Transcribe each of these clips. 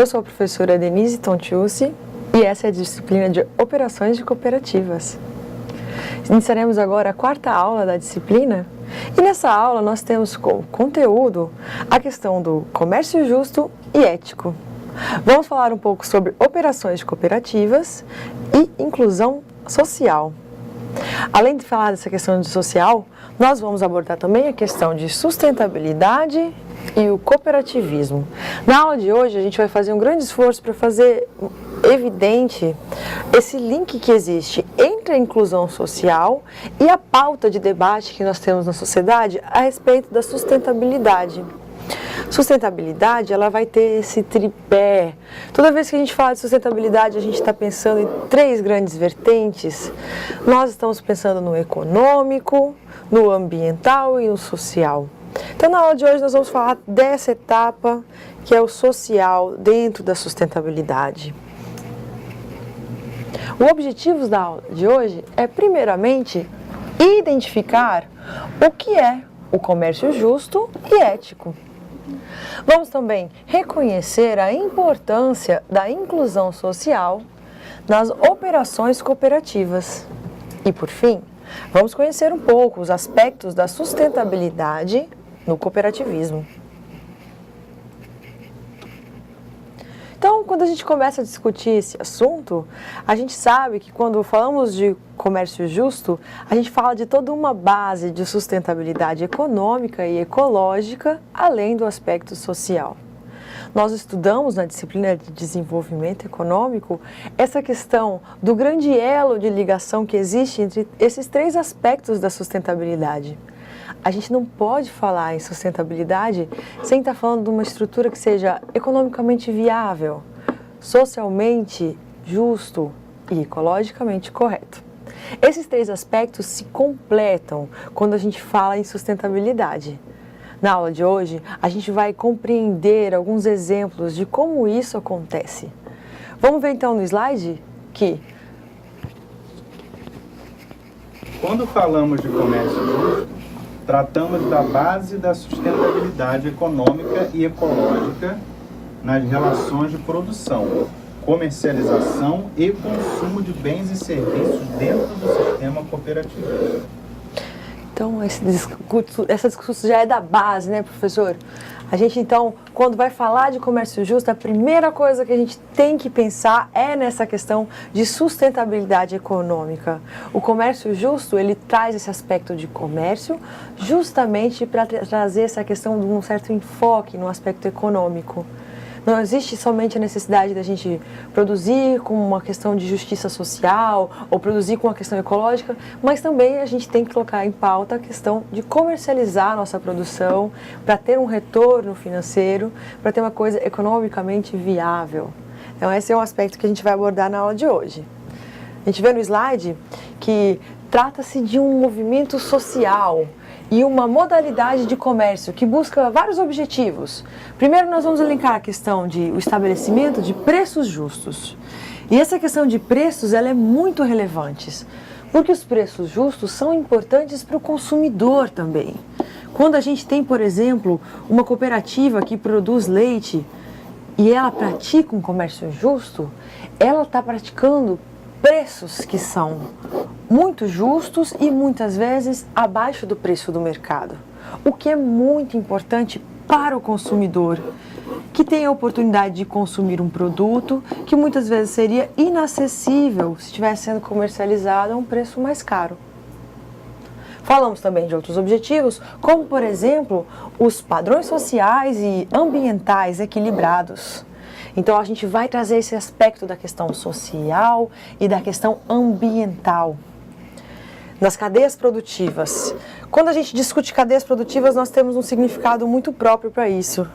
Eu sou a professora Denise Tontiucci e essa é a disciplina de Operações de Cooperativas. Iniciaremos agora a quarta aula da disciplina e nessa aula nós temos como conteúdo a questão do comércio justo e ético. Vamos falar um pouco sobre operações de cooperativas e inclusão social. Além de falar dessa questão de social, nós vamos abordar também a questão de sustentabilidade e o cooperativismo. Na aula de hoje a gente vai fazer um grande esforço para fazer evidente esse link que existe entre a inclusão social e a pauta de debate que nós temos na sociedade a respeito da sustentabilidade. Sustentabilidade, ela vai ter esse tripé. Toda vez que a gente fala de sustentabilidade, a gente está pensando em três grandes vertentes. Nós estamos pensando no econômico, no ambiental e no social. Então, na aula de hoje, nós vamos falar dessa etapa que é o social dentro da sustentabilidade. O objetivo da aula de hoje é, primeiramente, identificar o que é o comércio justo e ético. Vamos também reconhecer a importância da inclusão social nas operações cooperativas. E, por fim, vamos conhecer um pouco os aspectos da sustentabilidade no cooperativismo. Então, quando a gente começa a discutir esse assunto, a gente sabe que quando falamos de comércio justo, a gente fala de toda uma base de sustentabilidade econômica e ecológica, além do aspecto social. Nós estudamos na disciplina de desenvolvimento econômico essa questão do grande elo de ligação que existe entre esses três aspectos da sustentabilidade. A gente não pode falar em sustentabilidade sem estar falando de uma estrutura que seja economicamente viável, socialmente justo e ecologicamente correto. Esses três aspectos se completam quando a gente fala em sustentabilidade. Na aula de hoje, a gente vai compreender alguns exemplos de como isso acontece. Vamos ver então no slide que quando falamos de comércio justo, tratamos da base da sustentabilidade econômica e ecológica nas relações de produção, comercialização e consumo de bens e serviços dentro do sistema cooperativo. Então, essa discussão já é da base, né, professor? A gente, então, quando vai falar de comércio justo, a primeira coisa que a gente tem que pensar é nessa questão de sustentabilidade econômica. O comércio justo, ele traz esse aspecto de comércio justamente para trazer essa questão de um certo enfoque no aspecto econômico. Não existe somente a necessidade da gente produzir com uma questão de justiça social ou produzir com uma questão ecológica, mas também a gente tem que colocar em pauta a questão de comercializar a nossa produção para ter um retorno financeiro, para ter uma coisa economicamente viável. Então esse é um aspecto que a gente vai abordar na aula de hoje. A gente vê no slide que trata-se de um movimento social e uma modalidade de comércio que busca vários objetivos. Primeiro, nós vamos elencar a questão de o estabelecimento de preços justos. E essa questão de preços, ela é muito relevante, porque os preços justos são importantes para o consumidor também. Quando a gente tem, por exemplo, uma cooperativa que produz leite e ela pratica um comércio justo, ela está praticando preços que são muito justos e muitas vezes abaixo do preço do mercado, o que é muito importante para o consumidor, que tem a oportunidade de consumir um produto que muitas vezes seria inacessível se estivesse sendo comercializado a um preço mais caro. Falamos também de outros objetivos, como por exemplo, os padrões sociais e ambientais equilibrados. Então, a gente vai trazer esse aspecto da questão social e da questão ambiental. Nas cadeias produtivas. Quando a gente discute cadeias produtivas, nós temos um significado muito próprio para isso.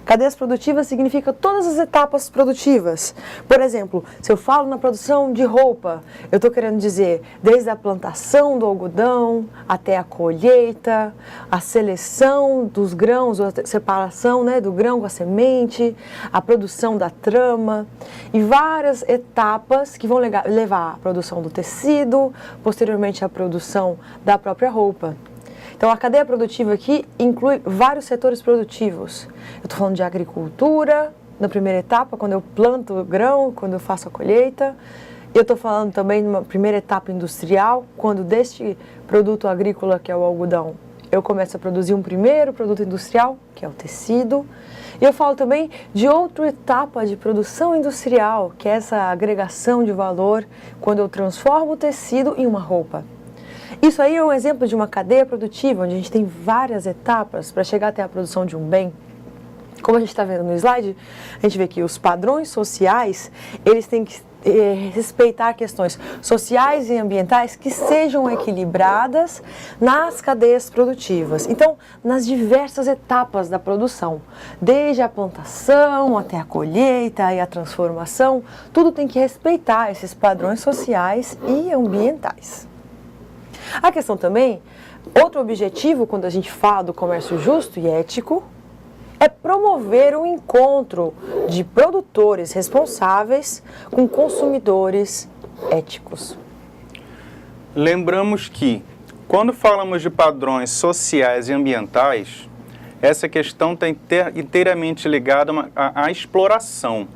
Cadeias produtivas significa todas as etapas produtivas. Por exemplo, se eu falo na produção de roupa, eu estou querendo dizer desde a plantação do algodão até a colheita, a seleção dos grãos, a separação, né, do grão com a semente, a produção da trama e várias etapas que vão levar à produção do tecido, posteriormente à produção da própria roupa. Então, a cadeia produtiva aqui inclui vários setores produtivos. Eu estou falando de agricultura, na primeira etapa, quando eu planto o grão, quando eu faço a colheita. Eu estou falando também de uma primeira etapa industrial, quando deste produto agrícola, que é o algodão, eu começo a produzir um primeiro produto industrial, que é o tecido. E eu falo também de outra etapa de produção industrial, que é essa agregação de valor, quando eu transformo o tecido em uma roupa. Isso aí é um exemplo de uma cadeia produtiva, onde a gente tem várias etapas para chegar até a produção de um bem. Como a gente está vendo no slide, a gente vê que os padrões sociais, eles têm que respeitar questões sociais e ambientais que sejam equilibradas nas cadeias produtivas. Então, nas diversas etapas da produção, desde a plantação até a colheita e a transformação, tudo tem que respeitar esses padrões sociais e ambientais. A questão também, outro objetivo quando a gente fala do comércio justo e ético, é promover o encontro de produtores responsáveis com consumidores éticos. Lembramos que, quando falamos de padrões sociais e ambientais, essa questão está inteiramente ligada à exploração.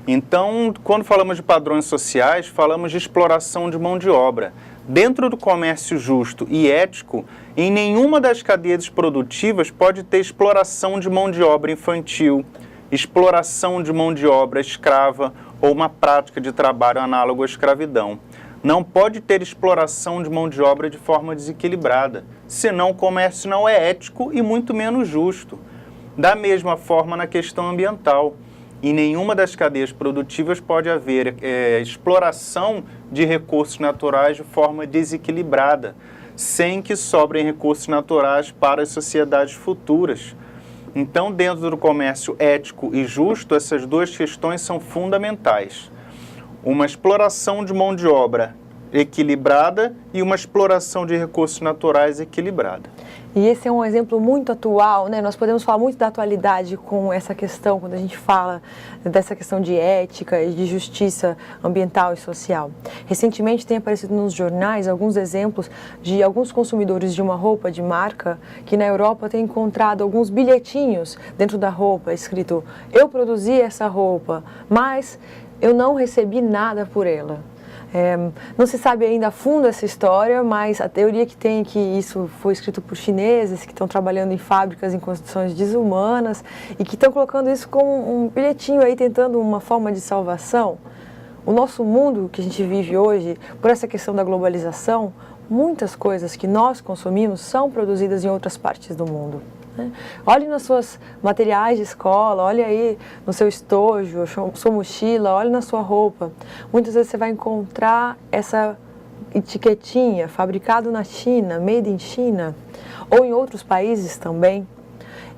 Então, quando falamos de padrões sociais, falamos de exploração de mão de obra. Dentro do comércio justo e ético, em nenhuma das cadeias produtivas pode ter exploração de mão de obra infantil, exploração de mão de obra escrava ou uma prática de trabalho análogo à escravidão. Não pode ter exploração de mão de obra de forma desequilibrada, senão o comércio não é ético e muito menos justo. Da mesma forma na questão ambiental. Em nenhuma das cadeias produtivas pode haver exploração de recursos naturais de forma desequilibrada, sem que sobrem recursos naturais para as sociedades futuras. Então, dentro do comércio ético e justo, essas duas questões são fundamentais. Uma exploração de mão de obra equilibrada e uma exploração de recursos naturais equilibrada. E esse é um exemplo muito atual, né? Nós podemos falar muito da atualidade com essa questão, quando a gente fala dessa questão de ética e de justiça ambiental e social. Recentemente tem aparecido nos jornais alguns exemplos de alguns consumidores de uma roupa de marca que na Europa têm encontrado alguns bilhetinhos dentro da roupa escrito: eu produzi essa roupa, mas eu não recebi nada por ela. Não se sabe ainda a fundo essa história, mas a teoria que tem é que isso foi escrito por chineses que estão trabalhando em fábricas em condições desumanas e que estão colocando isso como um bilhetinho aí, tentando uma forma de salvação. O nosso mundo que a gente vive hoje, por essa questão da globalização, muitas coisas que nós consumimos são produzidas em outras partes do mundo. Olhe nos seus materiais de escola, olhe aí no seu estojo, sua mochila, olhe na sua roupa. Muitas vezes você vai encontrar essa etiquetinha, fabricado na China, made in China, ou em outros países também.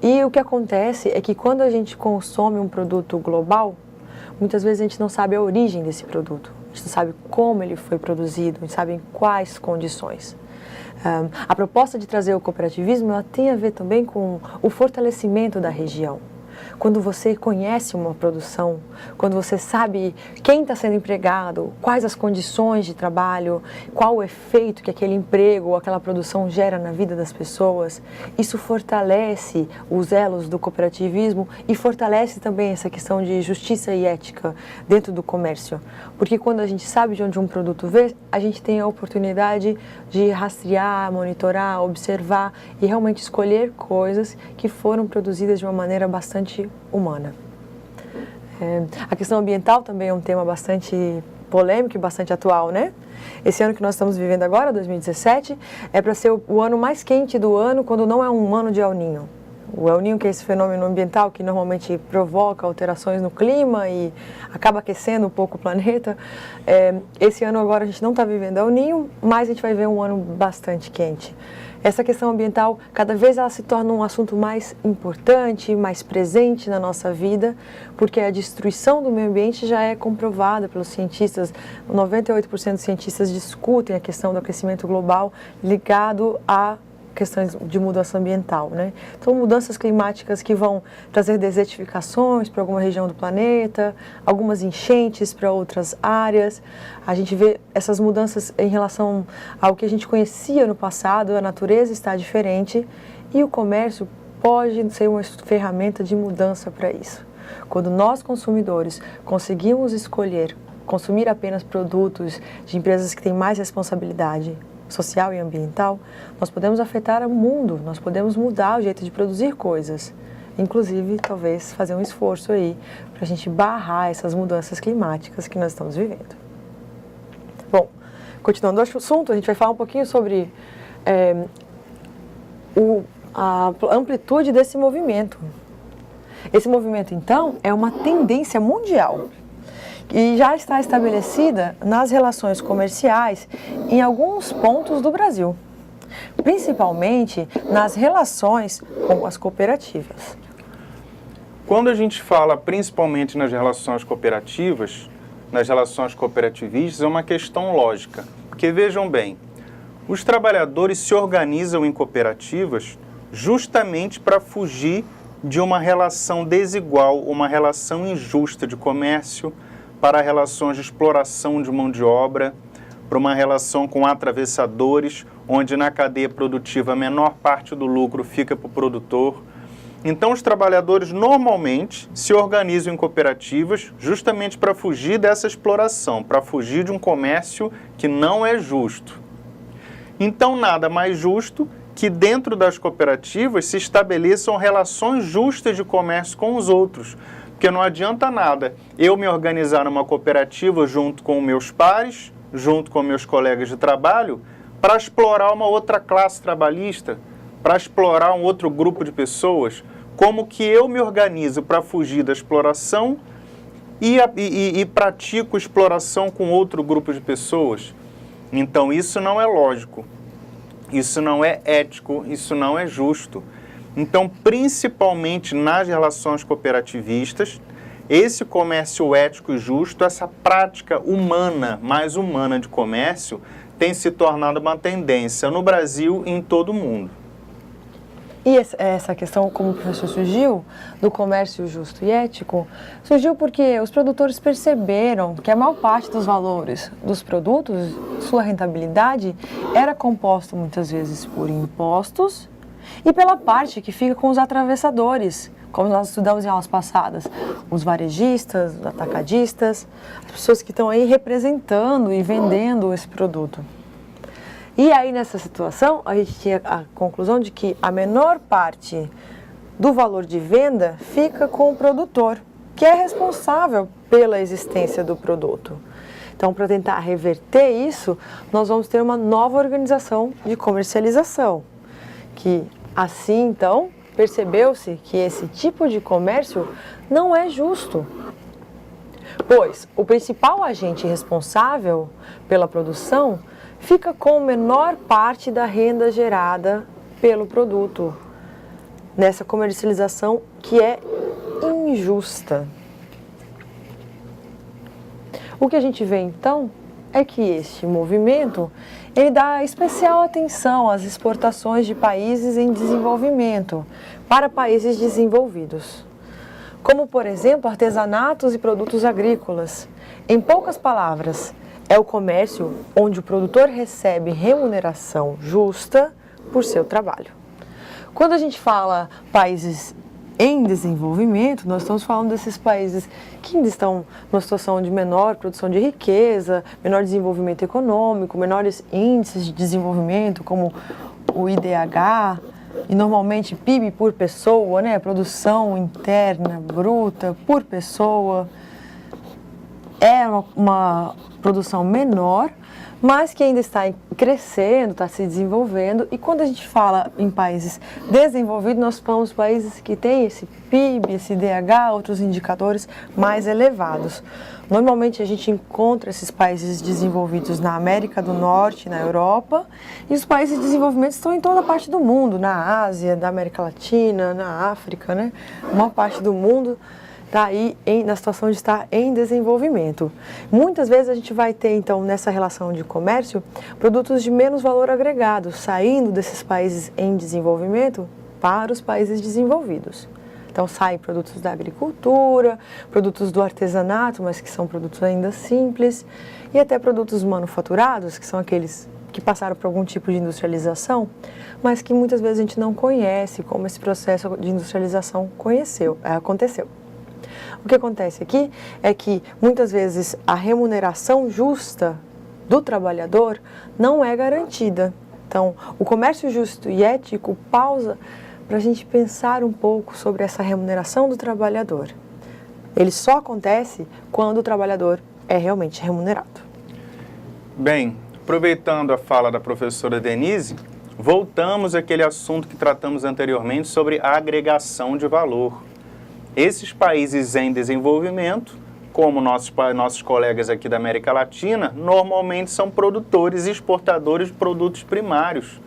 E o que acontece é que quando a gente consome um produto global, muitas vezes a gente não sabe a origem desse produto, a gente não sabe como ele foi produzido, a gente sabe em quais condições. A proposta de trazer o cooperativismo ela tem a ver também com o fortalecimento da região. Quando você conhece uma produção, quando você sabe quem está sendo empregado, quais as condições de trabalho, qual o efeito que aquele emprego ou aquela produção gera na vida das pessoas, isso fortalece os elos do cooperativismo e fortalece também essa questão de justiça e ética dentro do comércio. Porque quando a gente sabe de onde um produto veio, a gente tem a oportunidade de rastrear, monitorar, observar e realmente escolher coisas que foram produzidas de uma maneira bastante humana. A questão ambiental também é um tema bastante polêmico e bastante atual, né? Esse ano que nós estamos vivendo agora, 2017, é para ser o ano mais quente do ano, quando não é um ano de El Niño. O El Niño, que é esse fenômeno ambiental que normalmente provoca alterações no clima e acaba aquecendo um pouco o planeta. Esse ano agora a gente não está vivendo El Niño, mas a gente vai ver um ano bastante quente. Essa questão ambiental, cada vez ela se torna um assunto mais importante, mais presente na nossa vida, porque a destruição do meio ambiente já é comprovada pelos cientistas. 98% dos cientistas discutem a questão do aquecimento global ligado a questões de mudança ambiental, né? Então, mudanças climáticas que vão trazer desertificações para alguma região do planeta, algumas enchentes para outras áreas. A gente vê essas mudanças em relação ao que a gente conhecia no passado, a natureza está diferente e o comércio pode ser uma ferramenta de mudança para isso. quando nós consumidores conseguimos escolher consumir apenas produtos de empresas que têm mais responsabilidade social e ambiental, nós podemos afetar o mundo, nós podemos mudar o jeito de produzir coisas. Inclusive, talvez fazer um esforço aí para a gente barrar essas mudanças climáticas que nós estamos vivendo. Bom, continuando o assunto, a gente vai falar um pouquinho sobre a amplitude desse movimento. Esse movimento, então, é uma tendência mundial e já está estabelecida nas relações comerciais em alguns pontos do Brasil, principalmente nas relações com as cooperativas. Quando a gente fala principalmente nas relações cooperativas, nas relações cooperativistas, é uma questão lógica. Porque vejam bem, os trabalhadores se organizam em cooperativas justamente para fugir de uma relação desigual, uma relação injusta de comércio, para relações de exploração de mão de obra, para uma relação com atravessadores, onde na cadeia produtiva a menor parte do lucro fica para o produtor. Então os trabalhadores normalmente se organizam em cooperativas justamente para fugir dessa exploração, para fugir de um comércio que não é justo. Então nada mais justo que dentro das cooperativas se estabeleçam relações justas de comércio com os outros. Porque não adianta nada eu me organizar numa cooperativa junto com meus pares, junto com meus colegas de trabalho, para explorar uma outra classe trabalhista, para explorar um outro grupo de pessoas. Como que eu me organizo para fugir da exploração e pratico exploração com outro grupo de pessoas? Então isso não é lógico, isso não é ético, isso não é justo. Então, principalmente nas relações cooperativistas, esse comércio ético e justo, essa prática humana, mais humana de comércio, tem se tornado uma tendência no Brasil e em todo o mundo. E essa questão, como o professor surgiu, do comércio justo e ético, surgiu porque os produtores perceberam que a maior parte dos valores dos produtos, sua rentabilidade, era composta muitas vezes por impostos e pela parte que fica com os atravessadores, como nós estudamos em aulas passadas, os varejistas, os atacadistas, as pessoas que estão aí representando e vendendo esse produto. E aí, nessa situação, a gente tinha a conclusão de que a menor parte do valor de venda fica com o produtor, que é responsável pela existência do produto. Então, para tentar reverter isso, nós vamos ter uma nova organização de comercialização, que assim, então, percebeu-se que esse tipo de comércio não é justo, pois o principal agente responsável pela produção fica com menor parte da renda gerada pelo produto, nessa comercialização que é injusta. O que a gente vê então é que este movimento ele dá especial atenção às exportações de países em desenvolvimento para países desenvolvidos, como por exemplo artesanatos e produtos agrícolas. Em poucas palavras, é o comércio onde o produtor recebe remuneração justa por seu trabalho. Quando a gente fala países em desenvolvimento, nós estamos falando desses países que ainda estão numa situação de menor produção de riqueza, menor desenvolvimento econômico, menores índices de desenvolvimento, como o IDH, e normalmente PIB por pessoa, né? Produção interna bruta por pessoa. É uma produção menor, mas que ainda está crescendo, está se desenvolvendo. E quando a gente fala em países desenvolvidos, nós falamos países que têm esse PIB, esse IDH, outros indicadores mais elevados. Normalmente a gente encontra esses países desenvolvidos na América do Norte, na Europa, e os países de desenvolvimento estão em toda a parte do mundo, na Ásia, na América Latina, na África, né? A maior parte do mundo está aí na situação de estar em desenvolvimento. Muitas vezes a gente vai ter, então, nessa relação de comércio, produtos de menos valor agregado, saindo desses países em desenvolvimento para os países desenvolvidos. Então, saem produtos da agricultura, produtos do artesanato, mas que são produtos ainda simples, e até produtos manufaturados, que são aqueles que passaram por algum tipo de industrialização, mas que muitas vezes a gente não conhece como esse processo de industrialização aconteceu. O que acontece aqui é que, muitas vezes, a remuneração justa do trabalhador não é garantida. Então, o comércio justo e ético pausa para a gente pensar um pouco sobre essa remuneração do trabalhador. Ele só acontece quando o trabalhador é realmente remunerado. Bem, aproveitando a fala da professora Denise, voltamos àquele assunto que tratamos anteriormente sobre a agregação de valor. Esses países em desenvolvimento, como nossos colegas aqui da América Latina, normalmente são produtores e exportadores de produtos primários.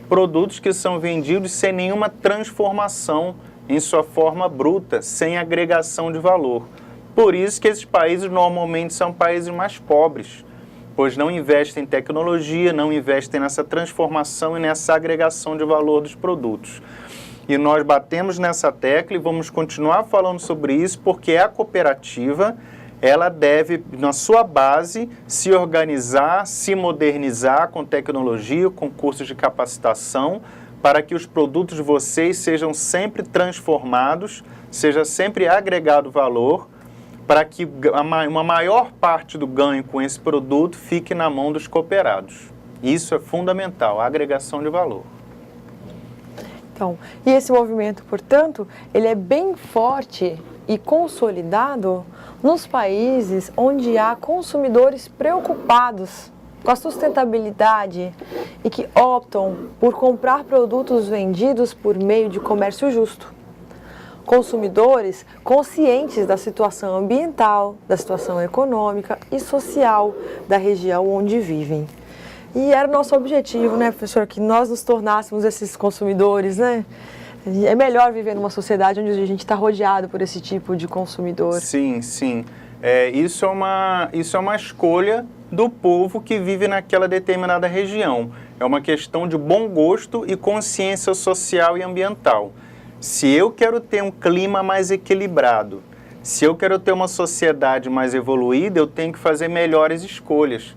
Produtos que são vendidos sem nenhuma transformação em sua forma bruta, sem agregação de valor. Por isso que esses países normalmente são países mais pobres, pois não investem em tecnologia, não investem nessa transformação e nessa agregação de valor dos produtos. E nós batemos nessa tecla e vamos continuar falando sobre isso, porque a cooperativa, ela deve, na sua base, se organizar, se modernizar com tecnologia, com cursos de capacitação, para que os produtos de vocês sejam sempre transformados, seja sempre agregado valor, para que uma maior parte do ganho com esse produto fique na mão dos cooperados. Isso é fundamental, a agregação de valor. Então, e esse movimento, portanto, ele é bem forte e consolidado nos países onde há consumidores preocupados com a sustentabilidade e que optam por comprar produtos vendidos por meio de comércio justo. Consumidores conscientes da situação ambiental, da situação econômica e social da região onde vivem. E era o nosso objetivo, né, professor, que nós nos tornássemos esses consumidores, né? É melhor viver numa sociedade onde a gente está rodeado por esse tipo de consumidor. Sim, sim. Isso é uma escolha do povo que vive naquela determinada região. É uma questão de bom gosto e consciência social e ambiental. Se eu quero ter um clima mais equilibrado, se eu quero ter uma sociedade mais evoluída, eu tenho que fazer melhores escolhas.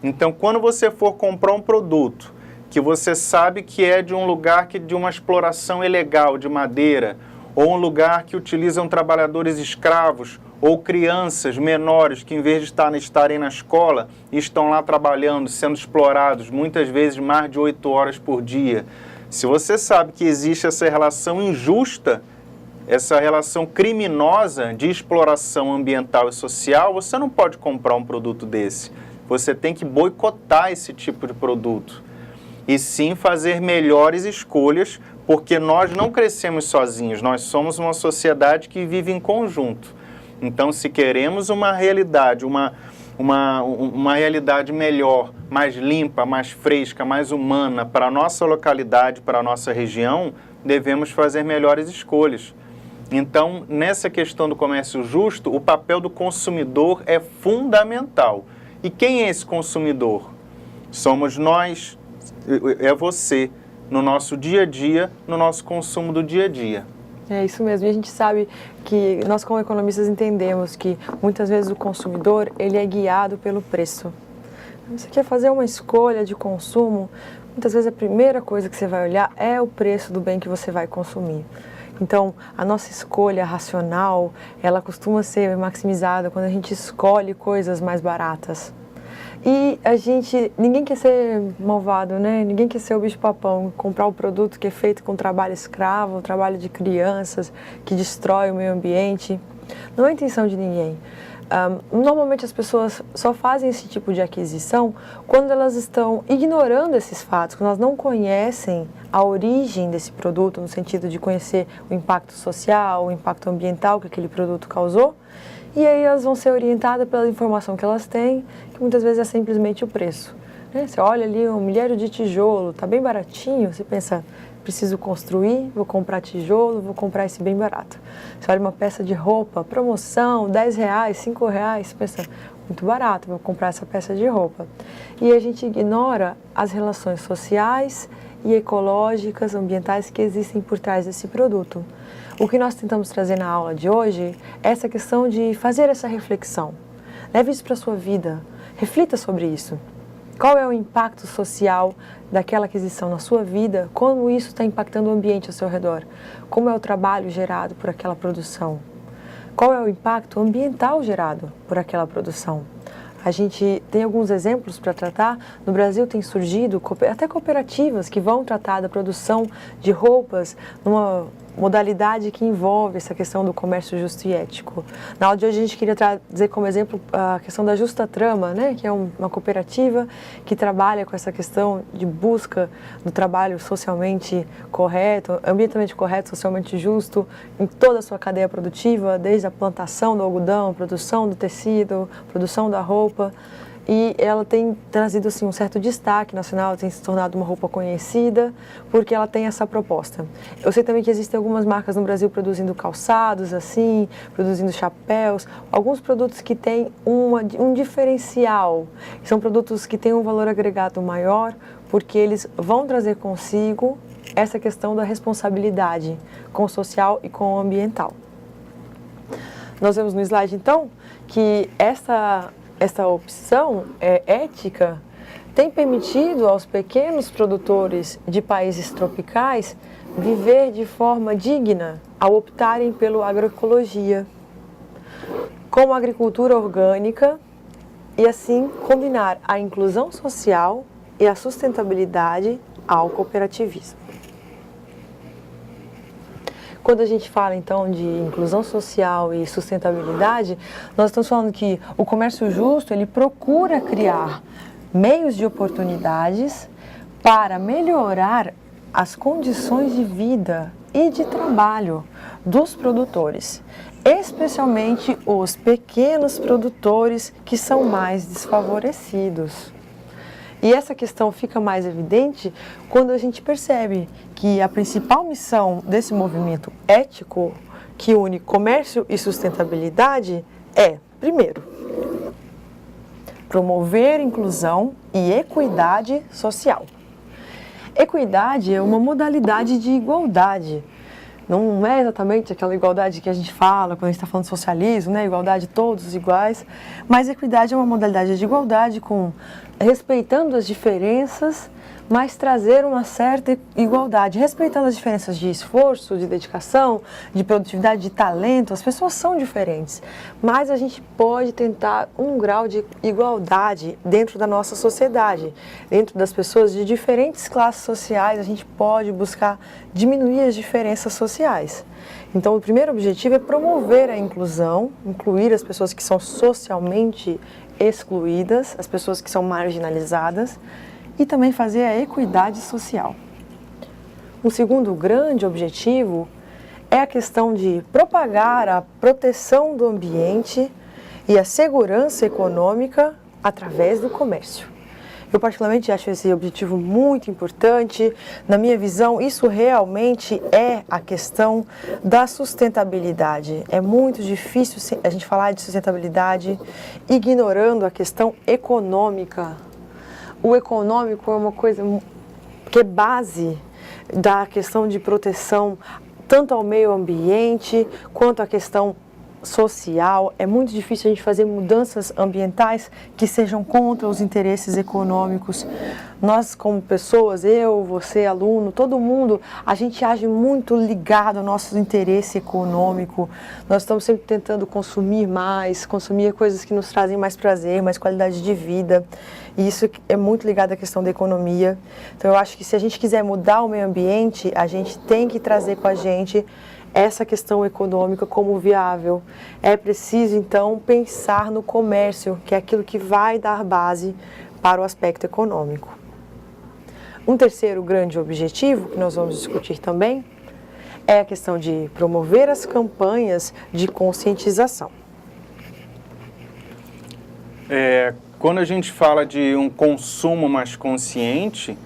Então, quando você for comprar um produto que você sabe que é de um lugar de uma exploração ilegal de madeira, ou um lugar que utilizam trabalhadores escravos, ou crianças menores que, em vez de estarem na escola, estão lá trabalhando, sendo explorados, muitas vezes mais de 8 horas por dia. Se você sabe que existe essa relação injusta, essa relação criminosa de exploração ambiental e social, você não pode comprar um produto desse. Você tem que boicotar esse tipo de produto. E sim fazer melhores escolhas, porque nós não crescemos sozinhos, nós somos uma sociedade que vive em conjunto. Então, se queremos uma realidade, uma realidade melhor, mais limpa, mais fresca, mais humana para a nossa localidade, para a nossa região, devemos fazer melhores escolhas. Então, nessa questão do comércio justo, o papel do consumidor é fundamental. E quem é esse consumidor? Somos nós, é você, no nosso dia a dia, no nosso consumo do dia a dia. É isso mesmo, e a gente sabe que nós como economistas entendemos que muitas vezes o consumidor ele é guiado pelo preço. Você quer fazer uma escolha de consumo, muitas vezes a primeira coisa que você vai olhar é o preço do bem que você vai consumir. Então, a nossa escolha racional, ela costuma ser maximizada quando a gente escolhe coisas mais baratas. E ninguém quer ser malvado, né? Ninguém quer ser o bicho-papão, comprar um produto que é feito com trabalho escravo, trabalho de crianças, que destrói o meio ambiente. Não é a intenção de ninguém. Normalmente as pessoas só fazem esse tipo de aquisição quando elas estão ignorando esses fatos, quando elas não conhecem a origem desse produto, no sentido de conhecer o impacto social, o impacto ambiental que aquele produto causou, e aí elas vão ser orientadas pela informação que elas têm, que muitas vezes é simplesmente o preço. Você olha ali um milheiro de tijolo, está bem baratinho, você pensa, preciso construir, vou comprar tijolo, vou comprar esse bem barato. Você olha uma peça de roupa, promoção, R$10, R$5, você pensa, muito barato, vou comprar essa peça de roupa. E a gente ignora as relações sociais e ecológicas, ambientais que existem por trás desse produto. O que nós tentamos trazer na aula de hoje é essa questão de fazer essa reflexão. Leve isso para a sua vida, reflita sobre isso. Qual é o impacto social daquela aquisição na sua vida? Como isso está impactando o ambiente ao seu redor? Como é o trabalho gerado por aquela produção? qual é o impacto ambiental gerado por aquela produção. A gente tem alguns exemplos para tratar. No Brasil tem surgido até cooperativas que vão tratar da produção de roupas numa modalidade que envolve essa questão do comércio justo e ético. Na aula de hoje a gente queria trazer como exemplo a questão da Justa Trama, né, que é uma cooperativa que trabalha com essa questão de busca do trabalho socialmente correto, ambientalmente correto, socialmente justo, em toda a sua cadeia produtiva, desde a plantação do algodão, produção do tecido, produção da roupa. E ela tem trazido assim, um certo destaque nacional, tem se tornado uma roupa conhecida, porque ela tem essa proposta. Eu sei também que existem algumas marcas no Brasil produzindo calçados, assim, produzindo chapéus, alguns produtos que têm um diferencial. São produtos que têm um valor agregado maior, porque eles vão trazer consigo essa questão da responsabilidade com o social e com o ambiental. Nós vemos no slide, então, que essa opção ética tem permitido aos pequenos produtores de países tropicais viver de forma digna ao optarem pela agroecologia, como a agricultura orgânica, e assim combinar a inclusão social e a sustentabilidade ao cooperativismo. Quando a gente fala, então, de inclusão social e sustentabilidade, nós estamos falando que o comércio justo, ele procura criar meios de oportunidades para melhorar as condições de vida e de trabalho dos produtores, especialmente os pequenos produtores que são mais desfavorecidos. E essa questão fica mais evidente quando a gente percebe que a principal missão desse movimento ético que une comércio e sustentabilidade é, primeiro, promover inclusão e equidade social. Equidade é uma modalidade de igualdade. Não é exatamente aquela igualdade que a gente fala quando a gente está falando de socialismo, né? Igualdade todos iguais, mas equidade é uma modalidade de igualdade respeitando as diferenças, mas trazer uma certa igualdade, respeitando as diferenças de esforço, de dedicação, de produtividade, de talento. As pessoas são diferentes, mas a gente pode tentar um grau de igualdade dentro da nossa sociedade, dentro das pessoas de diferentes classes sociais. A gente pode buscar diminuir as diferenças sociais. Então, o primeiro objetivo é promover a inclusão, incluir as pessoas que são socialmente excluídas, as pessoas que são marginalizadas, e também fazer a equidade social. O segundo grande objetivo é a questão de propagar a proteção do ambiente e a segurança econômica através do comércio. Eu particularmente acho esse objetivo muito importante. Na minha visão, isso realmente é a questão da sustentabilidade. É muito difícil a gente falar de sustentabilidade ignorando a questão econômica. O econômico é uma coisa que é base da questão de proteção tanto ao meio ambiente quanto à questão social. É muito difícil a gente fazer mudanças ambientais que sejam contra os interesses econômicos. Nós, como pessoas, eu, você, aluno, todo mundo, a gente age muito ligado ao nosso interesse econômico. Nós estamos sempre tentando consumir mais, consumir coisas que nos trazem mais prazer, mais qualidade de vida. E isso é muito ligado à questão da economia. Então, eu acho que se a gente quiser mudar o meio ambiente, a gente tem que trazer com a gente essa questão econômica como viável. É preciso, então, pensar no comércio, que é aquilo que vai dar base para o aspecto econômico. Um terceiro grande objetivo, que nós vamos discutir também, é a questão de promover as campanhas de conscientização. Quando a gente fala de um consumo mais consciente,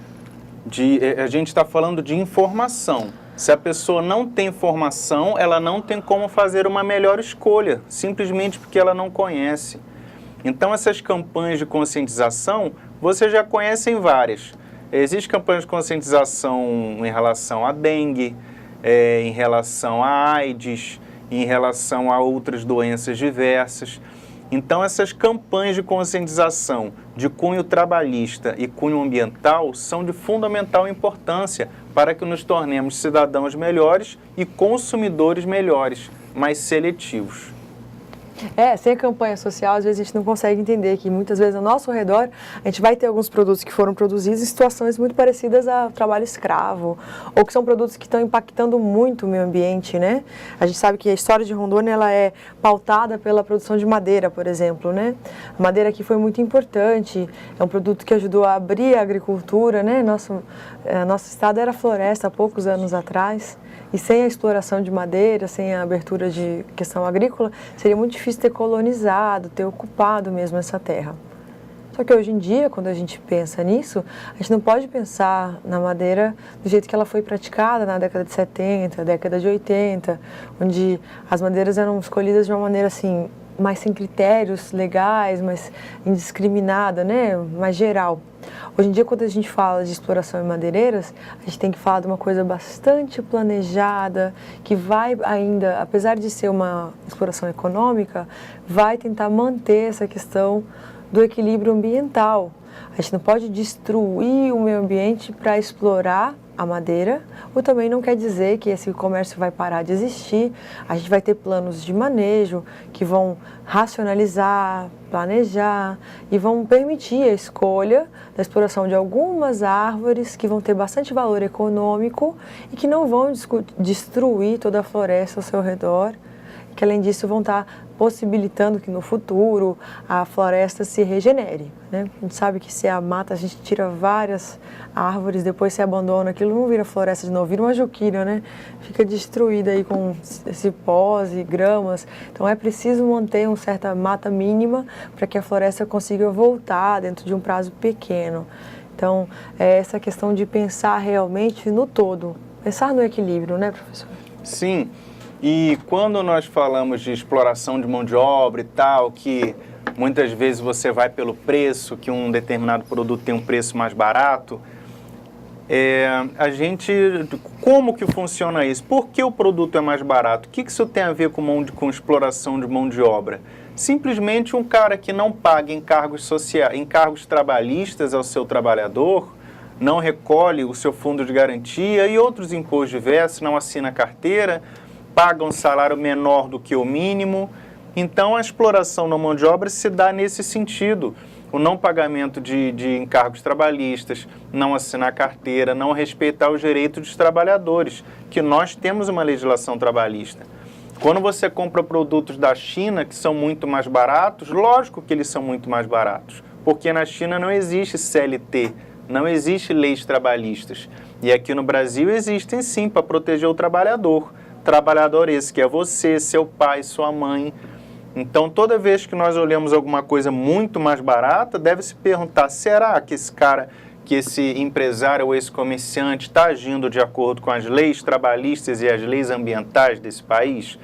a gente está falando de informação. Se a pessoa não tem informação, ela não tem como fazer uma melhor escolha, simplesmente porque ela não conhece. Então, essas campanhas de conscientização, vocês já conhecem várias. Existem campanhas de conscientização em relação à dengue, em relação à AIDS, em relação a outras doenças diversas. Então, essas campanhas de conscientização de cunho trabalhista e cunho ambiental são de fundamental importância para que nos tornemos cidadãos melhores e consumidores melhores, mais seletivos. Sem a campanha social, às vezes a gente não consegue entender que muitas vezes ao nosso redor a gente vai ter alguns produtos que foram produzidos em situações muito parecidas ao trabalho escravo, ou que são produtos que estão impactando muito o meio ambiente, né? A gente sabe que a história de Rondônia ela é pautada pela produção de madeira, por exemplo, né? A madeira aqui foi muito importante, é um produto que ajudou a abrir a agricultura, né? Nosso estado era floresta há poucos anos atrás. E sem a exploração de madeira, sem a abertura de questão agrícola, seria muito difícil ter colonizado, ter ocupado mesmo essa terra. Só que hoje em dia, quando a gente pensa nisso, a gente não pode pensar na madeira do jeito que ela foi praticada na década de 70, década de 80, onde as madeiras eram escolhidas de uma maneira assim, mais sem critérios legais, mais indiscriminada, né? Mais geral. Hoje em dia, quando a gente fala de exploração em madeireiras, a gente tem que falar de uma coisa bastante planejada, que vai ainda, apesar de ser uma exploração econômica, vai tentar manter essa questão do equilíbrio ambiental. A gente não pode destruir o meio ambiente para explorar a madeira, ou também não quer dizer que esse comércio vai parar de existir. A gente vai ter planos de manejo que vão racionalizar, planejar e vão permitir a escolha da exploração de algumas árvores que vão ter bastante valor econômico e que não vão destruir toda a floresta ao seu redor, que além disso vão estar possibilitando que no futuro a floresta se regenere, né? A gente sabe que se a mata, a gente tira várias árvores, depois se abandona, aquilo não vira floresta de novo, vira uma juquira, né? Fica destruída aí com cipós e gramas. Então é preciso manter uma certa mata mínima para que a floresta consiga voltar dentro de um prazo pequeno. Então é essa questão de pensar realmente no todo, pensar no equilíbrio, né, professor? Sim. E quando nós falamos de exploração de mão de obra e tal, que muitas vezes você vai pelo preço, que um determinado produto tem um preço mais barato, como que funciona isso? Por que o produto é mais barato? O que isso tem a ver com exploração de mão de obra? Simplesmente um cara que não paga encargos sociais, encargos trabalhistas ao seu trabalhador, não recolhe o seu fundo de garantia e outros impostos diversos, não assina carteira, paga um salário menor do que o mínimo. Então, a exploração na mão de obra se dá nesse sentido. O não pagamento de encargos trabalhistas, não assinar carteira, não respeitar os direitos dos trabalhadores, que nós temos uma legislação trabalhista. Quando você compra produtos da China, que são muito mais baratos, lógico que eles são muito mais baratos, porque na China não existe CLT, não existe leis trabalhistas. E aqui no Brasil existem sim, para proteger o trabalhador. Trabalhador esse que é você, seu pai, sua mãe. Então, toda vez que nós olhamos alguma coisa muito mais barata, deve se perguntar, será que esse empresário ou esse comerciante está agindo de acordo com as leis trabalhistas e as leis ambientais desse país?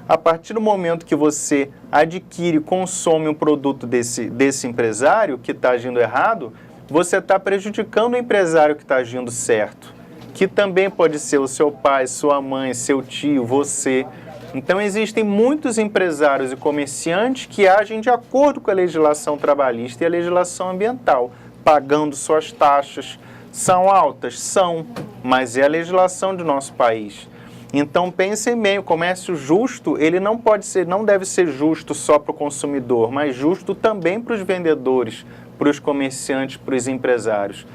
A partir do momento que você adquire, consome um produto desse empresário que está agindo errado, você está prejudicando o empresário que está agindo certo, que também pode ser o seu pai, sua mãe, seu tio, você. Então, existem muitos empresários e comerciantes que agem de acordo com a legislação trabalhista e a legislação ambiental, pagando suas taxas. São altas? São, mas é a legislação do nosso país. Então, pensem bem, o comércio justo, ele não deve ser justo só para o consumidor, mas justo também para os vendedores, para os comerciantes, para os empresários.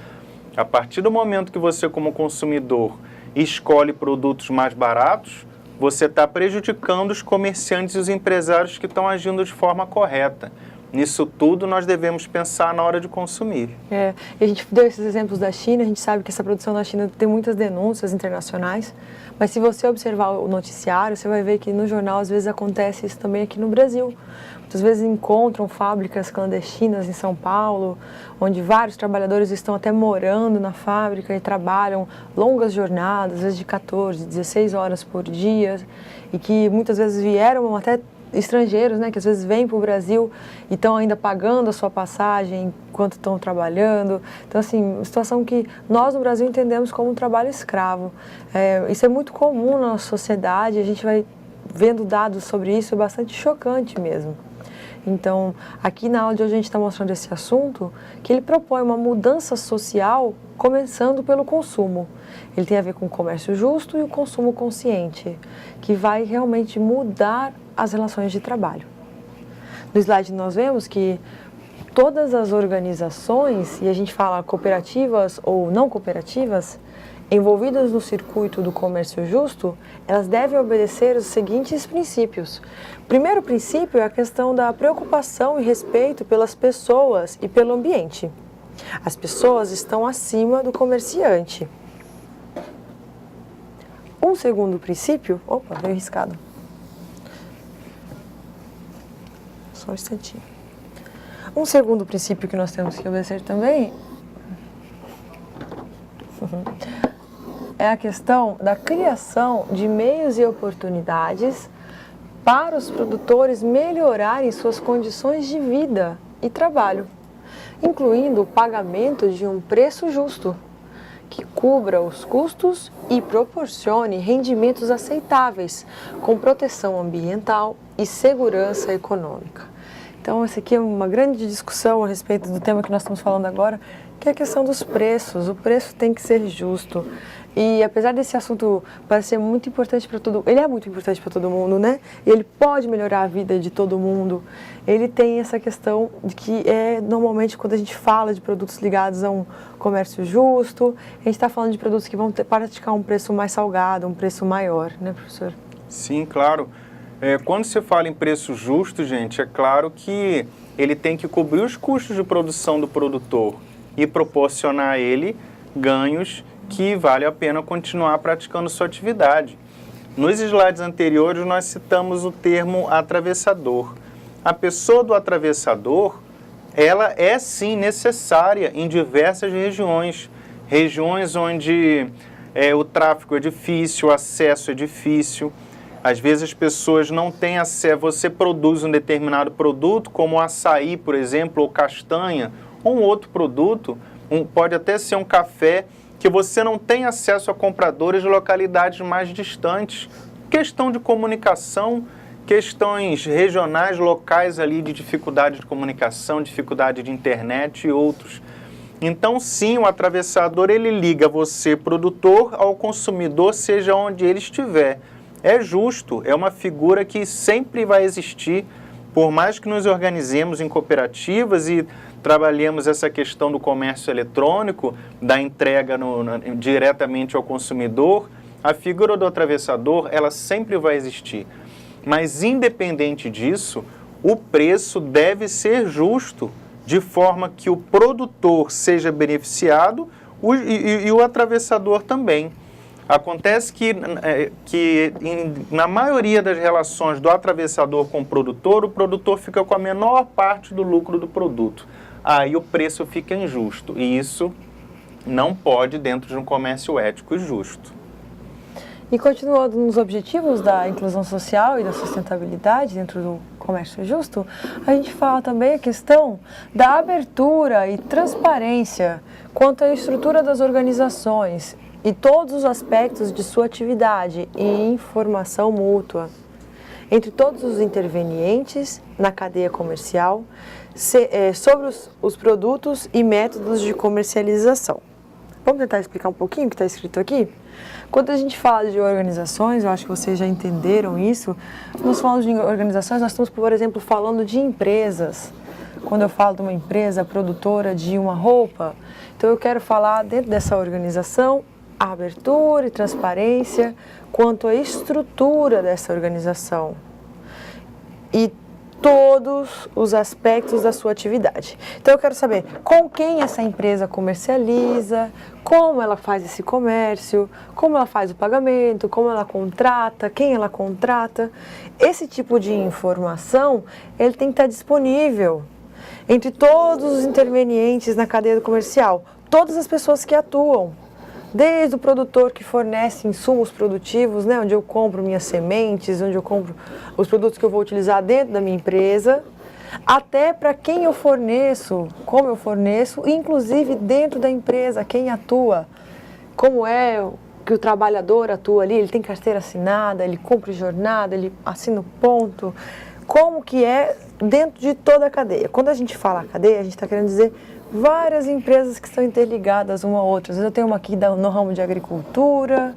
A partir do momento que você, como consumidor, escolhe produtos mais baratos, você está prejudicando os comerciantes e os empresários que estão agindo de forma correta. Nisso tudo nós devemos pensar na hora de consumir. E a gente deu esses exemplos da China, a gente sabe que essa produção na China tem muitas denúncias internacionais, mas se você observar o noticiário, você vai ver que no jornal às vezes acontece isso também aqui no Brasil. Muitas vezes encontram fábricas clandestinas em São Paulo, onde vários trabalhadores estão até morando na fábrica e trabalham longas jornadas, às vezes de 14, 16 horas por dia, e que muitas vezes vieram até estrangeiros, né, que às vezes vêm para o Brasil e estão ainda pagando a sua passagem enquanto estão trabalhando. Então, assim, uma situação que nós no Brasil entendemos como um trabalho escravo. Isso é muito comum na nossa sociedade, a gente vai vendo dados sobre isso, é bastante chocante mesmo. Então, aqui na aula de hoje a gente está mostrando esse assunto, que ele propõe uma mudança social começando pelo consumo. Ele tem a ver com o comércio justo e o consumo consciente, que vai realmente mudar as relações de trabalho. No slide nós vemos que todas as organizações, e a gente fala cooperativas ou não cooperativas, envolvidas no circuito do comércio justo, elas devem obedecer os seguintes princípios. O primeiro princípio é a questão da preocupação e respeito pelas pessoas e pelo ambiente. As pessoas estão acima do comerciante. Um segundo princípio... Opa, veio riscado. Só um instantinho. Um segundo princípio que nós temos que obedecer também é a questão da criação de meios e oportunidades para os produtores melhorarem suas condições de vida e trabalho, incluindo o pagamento de um preço justo, que cubra os custos e proporcione rendimentos aceitáveis, com proteção ambiental e segurança econômica. Então, essa aqui é uma grande discussão a respeito do tema que nós estamos falando agora, que é a questão dos preços. O preço tem que ser justo. E apesar desse assunto parecer muito importante para todo mundo, ele é muito importante para todo mundo, né? E ele pode melhorar a vida de todo mundo. Ele tem essa questão de que normalmente quando a gente fala de produtos ligados a um comércio justo, a gente está falando de produtos que vão praticar um preço mais salgado, um preço maior, né, professor? Sim, claro. Quando se fala em preço justo, gente, é claro que ele tem que cobrir os custos de produção do produtor e proporcionar a ele ganhos que vale a pena continuar praticando sua atividade. Nos slides anteriores, nós citamos o termo atravessador. A pessoa do atravessador, ela é sim necessária em diversas regiões. Regiões onde o tráfego é difícil, o acesso é difícil. Às vezes as pessoas não têm acesso, você produz um determinado produto, como açaí, por exemplo, ou castanha, ou um outro produto, pode até ser um café, que você não tem acesso a compradores de localidades mais distantes. Questão de comunicação, questões regionais, locais ali de dificuldade de comunicação, dificuldade de internet e outros. Então, sim, o atravessador, ele liga você, produtor, ao consumidor, seja onde ele estiver. É justo, é uma figura que sempre vai existir, por mais que nos organizemos em cooperativas e trabalhemos essa questão do comércio eletrônico, da entrega diretamente ao consumidor, a figura do atravessador, ela sempre vai existir. Mas, independente disso, o preço deve ser justo, de forma que o produtor seja beneficiado e o atravessador também. Acontece que na maioria das relações do atravessador com o produtor fica com a menor parte do lucro do produto. Aí o preço fica injusto, e isso não pode dentro de um comércio ético e justo. E continuando nos objetivos da inclusão social e da sustentabilidade dentro do comércio justo, a gente fala também a questão da abertura e transparência quanto à estrutura das organizações e todos os aspectos de sua atividade e informação mútua entre todos os intervenientes na cadeia comercial sobre os produtos e métodos de comercialização. Vamos tentar explicar um pouquinho o que está escrito aqui? Quando a gente fala de organizações, eu acho que vocês já entenderam isso, nós falamos de organizações, nós estamos, por exemplo, falando de empresas. Quando eu falo de uma empresa produtora de uma roupa, então eu quero falar dentro dessa organização a abertura e transparência quanto à estrutura dessa organização e todos os aspectos da sua atividade. Então eu quero saber com quem essa empresa comercializa, como ela faz esse comércio, como ela faz o pagamento, como ela contrata, quem ela contrata. Esse tipo de informação, ele tem que estar disponível entre todos os intervenientes na cadeia comercial, todas as pessoas que atuam. Desde o produtor que fornece insumos produtivos, né, onde eu compro minhas sementes, onde eu compro os produtos que eu vou utilizar dentro da minha empresa, até para quem eu forneço, como eu forneço, inclusive dentro da empresa, quem atua, como é que o trabalhador atua ali, ele tem carteira assinada, ele cumpre jornada, ele assina o ponto, como que é dentro de toda a cadeia. Quando a gente fala cadeia, a gente está querendo dizer várias empresas que estão interligadas uma a outra. Às vezes eu tenho uma aqui no ramo de agricultura,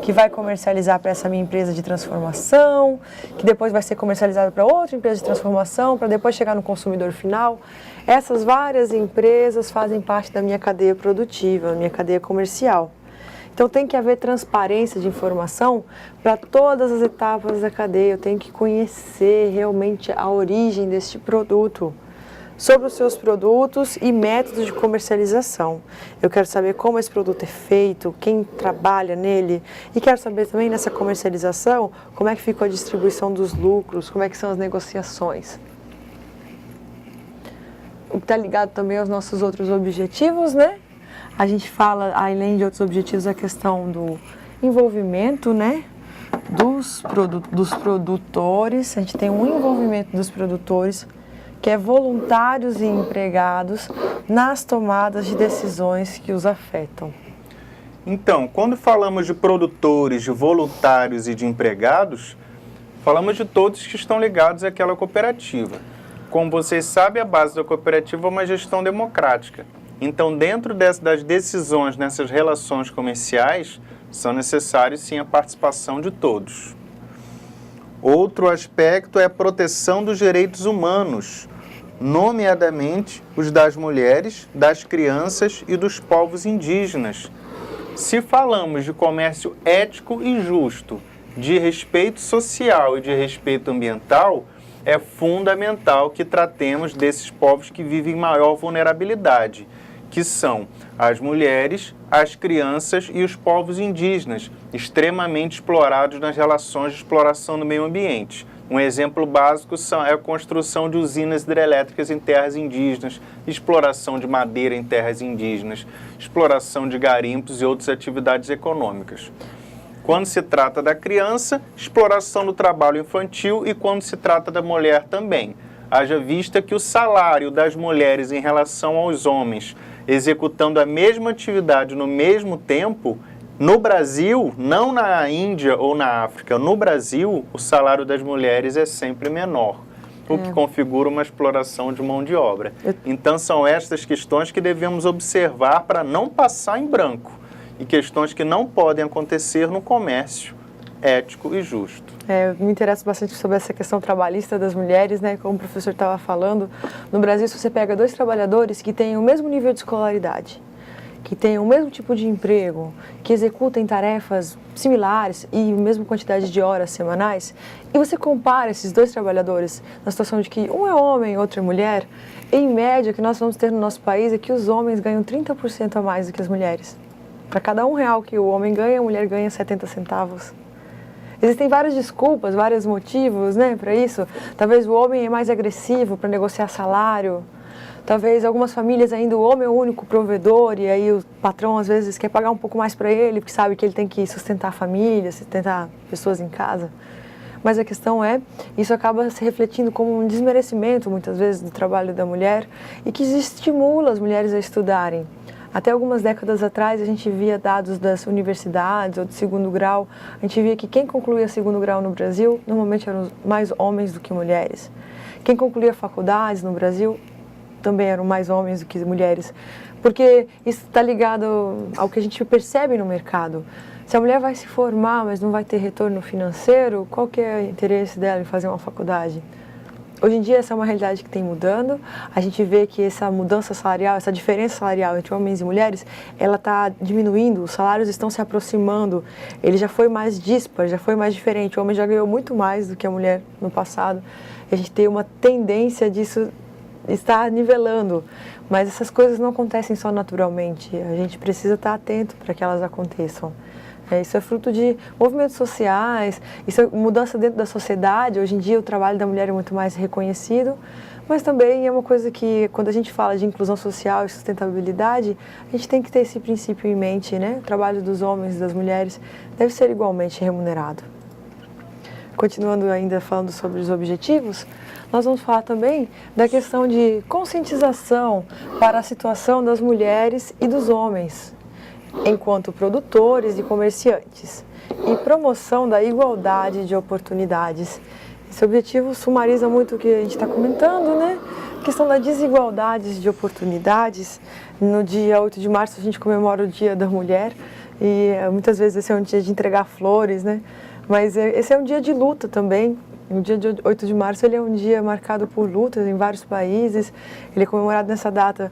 que vai comercializar para essa minha empresa de transformação, que depois vai ser comercializada para outra empresa de transformação, para depois chegar no consumidor final. Essas várias empresas fazem parte da minha cadeia produtiva, da minha cadeia comercial. Então tem que haver transparência de informação para todas as etapas da cadeia. Eu tenho que conhecer realmente a origem deste produto, sobre os seus produtos e métodos de comercialização. Eu quero saber como esse produto é feito, quem trabalha nele, e quero saber também nessa comercialização como é que fica a distribuição dos lucros, como é que são as negociações. O que está ligado também aos nossos outros objetivos, né? A gente fala, além de outros objetivos, a questão do envolvimento, né, dos produtores. A gente tem um envolvimento dos produtores, que é voluntários e empregados nas tomadas de decisões que os afetam. Então, quando falamos de produtores, de voluntários e de empregados, falamos de todos que estão ligados àquela cooperativa. Como vocês sabem, a base da cooperativa é uma gestão democrática. Então, dentro das decisões nessas relações comerciais, são necessários sim a participação de todos. Outro aspecto é a proteção dos direitos humanos, nomeadamente os das mulheres, das crianças e dos povos indígenas. Se falamos de comércio ético e justo, de respeito social e de respeito ambiental, é fundamental que tratemos desses povos que vivem em maior vulnerabilidade, que são as mulheres, as crianças e os povos indígenas, extremamente explorados nas relações de exploração do meio ambiente. Um exemplo básico é a construção de usinas hidrelétricas em terras indígenas, exploração de madeira em terras indígenas, exploração de garimpos e outras atividades econômicas. Quando se trata da criança, exploração do trabalho infantil, e quando se trata da mulher também. Haja vista que o salário das mulheres em relação aos homens executando a mesma atividade no mesmo tempo, no Brasil, não na Índia ou na África, no Brasil, o salário das mulheres é sempre menor, o que configura uma exploração de mão de obra. Então são estas questões que devemos observar para não passar em branco, e questões que não podem acontecer no comércio ético e justo. Eu me interesso bastante sobre essa questão trabalhista das mulheres, né? Como o professor estava falando, no Brasil, se você pega dois trabalhadores que têm o mesmo nível de escolaridade, que têm o mesmo tipo de emprego, que executem tarefas similares e a mesma quantidade de horas semanais, e você compara esses dois trabalhadores na situação de que um é homem e outro é mulher, em média, o que nós vamos ter no nosso país é que os homens ganham 30% a mais do que as mulheres. Para cada R$1 que o homem ganha, a mulher ganha 70 centavos. Existem várias desculpas, vários motivos, né, para isso. Talvez o homem é mais agressivo para negociar salário. Talvez algumas famílias ainda o homem é o único provedor e aí o patrão às vezes quer pagar um pouco mais para ele, porque sabe que ele tem que sustentar a família, sustentar pessoas em casa. Mas a questão é, isso acaba se refletindo como um desmerecimento muitas vezes do trabalho da mulher e que estimula as mulheres a estudarem. Até algumas décadas atrás, a gente via dados das universidades ou de segundo grau, a gente via que quem concluía segundo grau no Brasil, normalmente eram mais homens do que mulheres. Quem concluía faculdades no Brasil, também eram mais homens do que mulheres, porque isso está ligado ao que a gente percebe no mercado. Se a mulher vai se formar, mas não vai ter retorno financeiro, qual que é o interesse dela em fazer uma faculdade? Hoje em dia, essa é uma realidade que tem mudando. A gente vê que essa mudança salarial, essa diferença salarial entre homens e mulheres, ela está diminuindo, os salários estão se aproximando. Ele já foi mais dispar, já foi mais diferente. O homem já ganhou muito mais do que a mulher no passado. A gente tem uma tendência disso estar nivelando. Mas essas coisas não acontecem só naturalmente. A gente precisa estar atento para que elas aconteçam. Isso é fruto de movimentos sociais, isso é mudança dentro da sociedade. Hoje em dia o trabalho da mulher é muito mais reconhecido, mas também é uma coisa que, quando a gente fala de inclusão social e sustentabilidade, a gente tem que ter esse princípio em mente, né? O trabalho dos homens e das mulheres deve ser igualmente remunerado. Continuando ainda falando sobre os objetivos, nós vamos falar também da questão de conscientização para a situação das mulheres e dos homens, enquanto produtores e comerciantes, e promoção da igualdade de oportunidades. Esse objetivo sumariza muito o que a gente está comentando, né? questão das desigualdades de oportunidades, no dia 8 de março a gente comemora o Dia da Mulher e muitas vezes esse é um dia de entregar flores, né? Mas esse é um dia de luta também. O dia de 8 de março ele é um dia marcado por lutas em vários países. Ele é comemorado nessa data.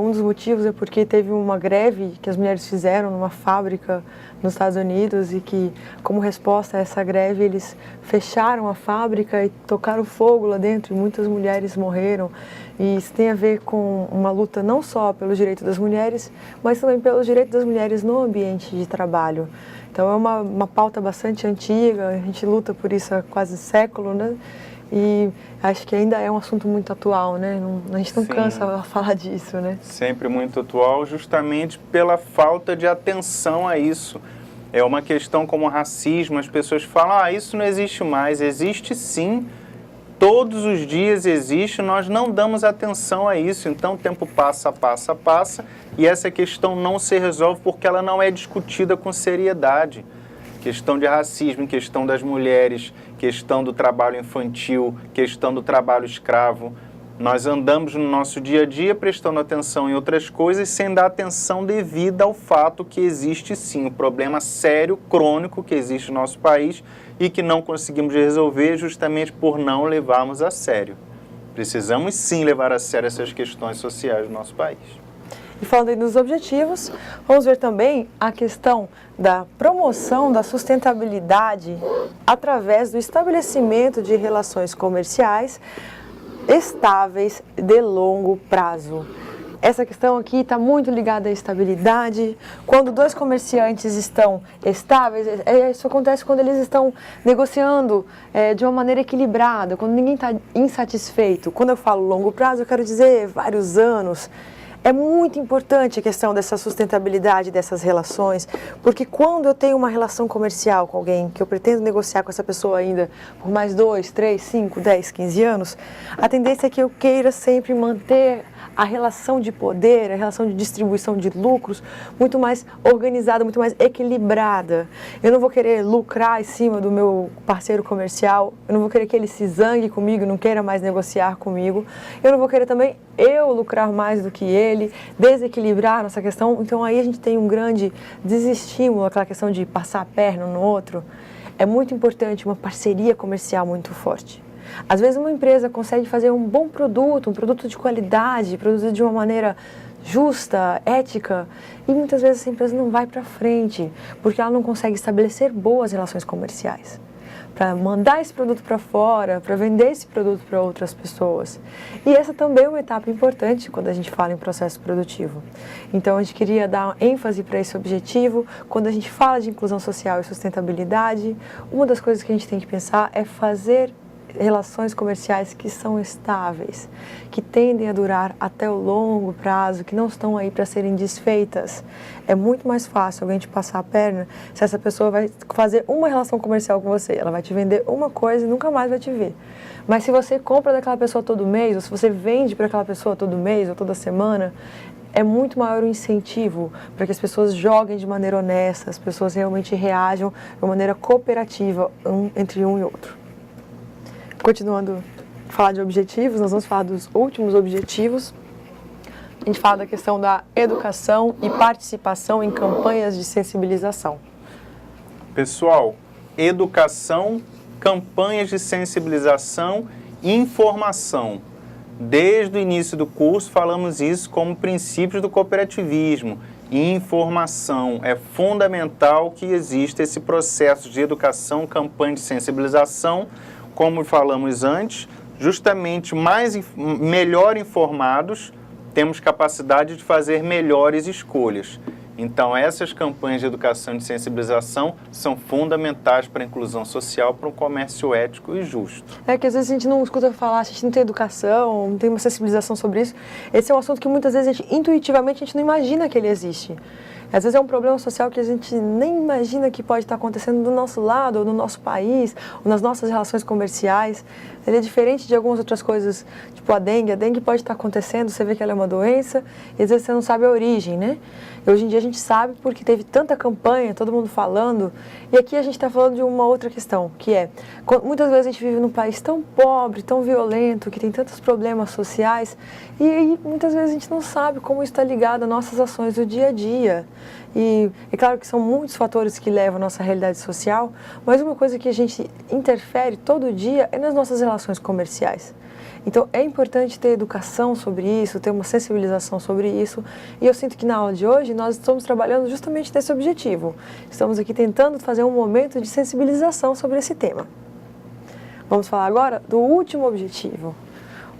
Um dos motivos é porque teve uma greve que as mulheres fizeram numa fábrica nos Estados Unidos e que, como resposta a essa greve, eles fecharam a fábrica e tocaram fogo lá dentro e muitas mulheres morreram. E isso tem a ver com uma luta não só pelo direito das mulheres, mas também pelo direito das mulheres no ambiente de trabalho. Então é uma pauta bastante antiga, a gente luta por isso há quase século, né? E acho que ainda é um assunto muito atual, né? A gente não Sim. cansa de falar disso, né? Sempre muito atual, justamente pela falta de atenção a isso. É uma questão como racismo, as pessoas falam, isso não existe mais. Existe sim, todos os dias existe, nós não damos atenção a isso. Então o tempo passa, e essa questão não se resolve porque ela não é discutida com seriedade. Questão de racismo, questão das mulheres, questão do trabalho infantil, questão do trabalho escravo. Nós andamos no nosso dia a dia prestando atenção em outras coisas sem dar atenção devida ao fato que existe sim um problema sério, crônico que existe no nosso país e que não conseguimos resolver justamente por não levarmos a sério. Precisamos sim levar a sério essas questões sociais do nosso país. E falando aí dos objetivos, vamos ver também a questão da promoção da sustentabilidade através do estabelecimento de relações comerciais estáveis de longo prazo. Essa questão aqui está muito ligada à estabilidade. Quando dois comerciantes estão estáveis, isso acontece quando eles estão negociando de uma maneira equilibrada, quando ninguém está insatisfeito. Quando eu falo longo prazo, eu quero dizer vários anos. É muito importante a questão dessa sustentabilidade dessas relações, porque quando eu tenho uma relação comercial com alguém, que eu pretendo negociar com essa pessoa ainda por mais 2, 3, 5, 10, 15 anos, a tendência é que eu queira sempre manter a relação de poder, a relação de distribuição de lucros muito mais organizada, muito mais equilibrada. Eu não vou querer lucrar em cima do meu parceiro comercial, eu não vou querer que ele se zangue comigo, não queira mais negociar comigo, eu não vou querer também eu lucrar mais do que ele, desequilibrar nossa questão. Então aí a gente tem um grande desestímulo, aquela questão de passar a perna um no outro. É muito importante uma parceria comercial muito forte. Às vezes uma empresa consegue fazer um bom produto, um produto de qualidade, produzido de uma maneira justa, ética, e muitas vezes essa empresa não vai para frente, porque ela não consegue estabelecer boas relações comerciais para mandar esse produto para fora, para vender esse produto para outras pessoas. E essa também é uma etapa importante quando a gente fala em processo produtivo. Então a gente queria dar ênfase para esse objetivo. Quando a gente fala de inclusão social e sustentabilidade, uma das coisas que a gente tem que pensar é fazer relações comerciais que são estáveis, que tendem a durar até o longo prazo, que não estão aí para serem desfeitas. É muito mais fácil alguém te passar a perna se essa pessoa vai fazer uma relação comercial com você. Ela vai te vender uma coisa e nunca mais vai te ver. Mas se você compra daquela pessoa todo mês, ou se você vende para aquela pessoa todo mês ou toda semana, é muito maior o incentivo para que as pessoas joguem de maneira honesta, as pessoas realmente reajam de uma maneira cooperativa entre um e outro. Continuando a falar de objetivos, nós vamos falar dos últimos objetivos. A gente fala da questão da educação e participação em campanhas de sensibilização. Pessoal, educação, campanhas de sensibilização e informação. Desde o início do curso falamos isso como princípios do cooperativismo. Informação. É fundamental que exista esse processo de educação, campanha de sensibilização, como falamos antes, justamente melhor informados, temos capacidade de fazer melhores escolhas. Então, essas campanhas de educação e de sensibilização são fundamentais para a inclusão social, para um comércio ético e justo. É que às vezes a gente não escuta falar, a gente não tem educação, não tem uma sensibilização sobre isso. Esse é um assunto que muitas vezes, intuitivamente, a gente não imagina que ele existe. Às vezes é um problema social que a gente nem imagina que pode estar acontecendo do nosso lado, ou no nosso país, ou nas nossas relações comerciais. Ele é diferente de algumas outras coisas, tipo a dengue. A dengue pode estar acontecendo, você vê que ela é uma doença, e às vezes você não sabe a origem, né? E hoje em dia a gente sabe porque teve tanta campanha, todo mundo falando. E aqui a gente está falando de uma outra questão, que é, muitas vezes a gente vive num país tão pobre, tão violento, que tem tantos problemas sociais, e muitas vezes a gente não sabe como isso está ligado às nossas ações do dia a dia. E é claro que são muitos fatores que levam à nossa realidade social, mas uma coisa que a gente interfere todo dia é nas nossas relações comerciais. Então é importante ter educação sobre isso, ter uma sensibilização sobre isso, e eu sinto que na aula de hoje nós estamos trabalhando justamente nesse objetivo. Estamos aqui tentando fazer um momento de sensibilização sobre esse tema. Vamos falar agora do último objetivo.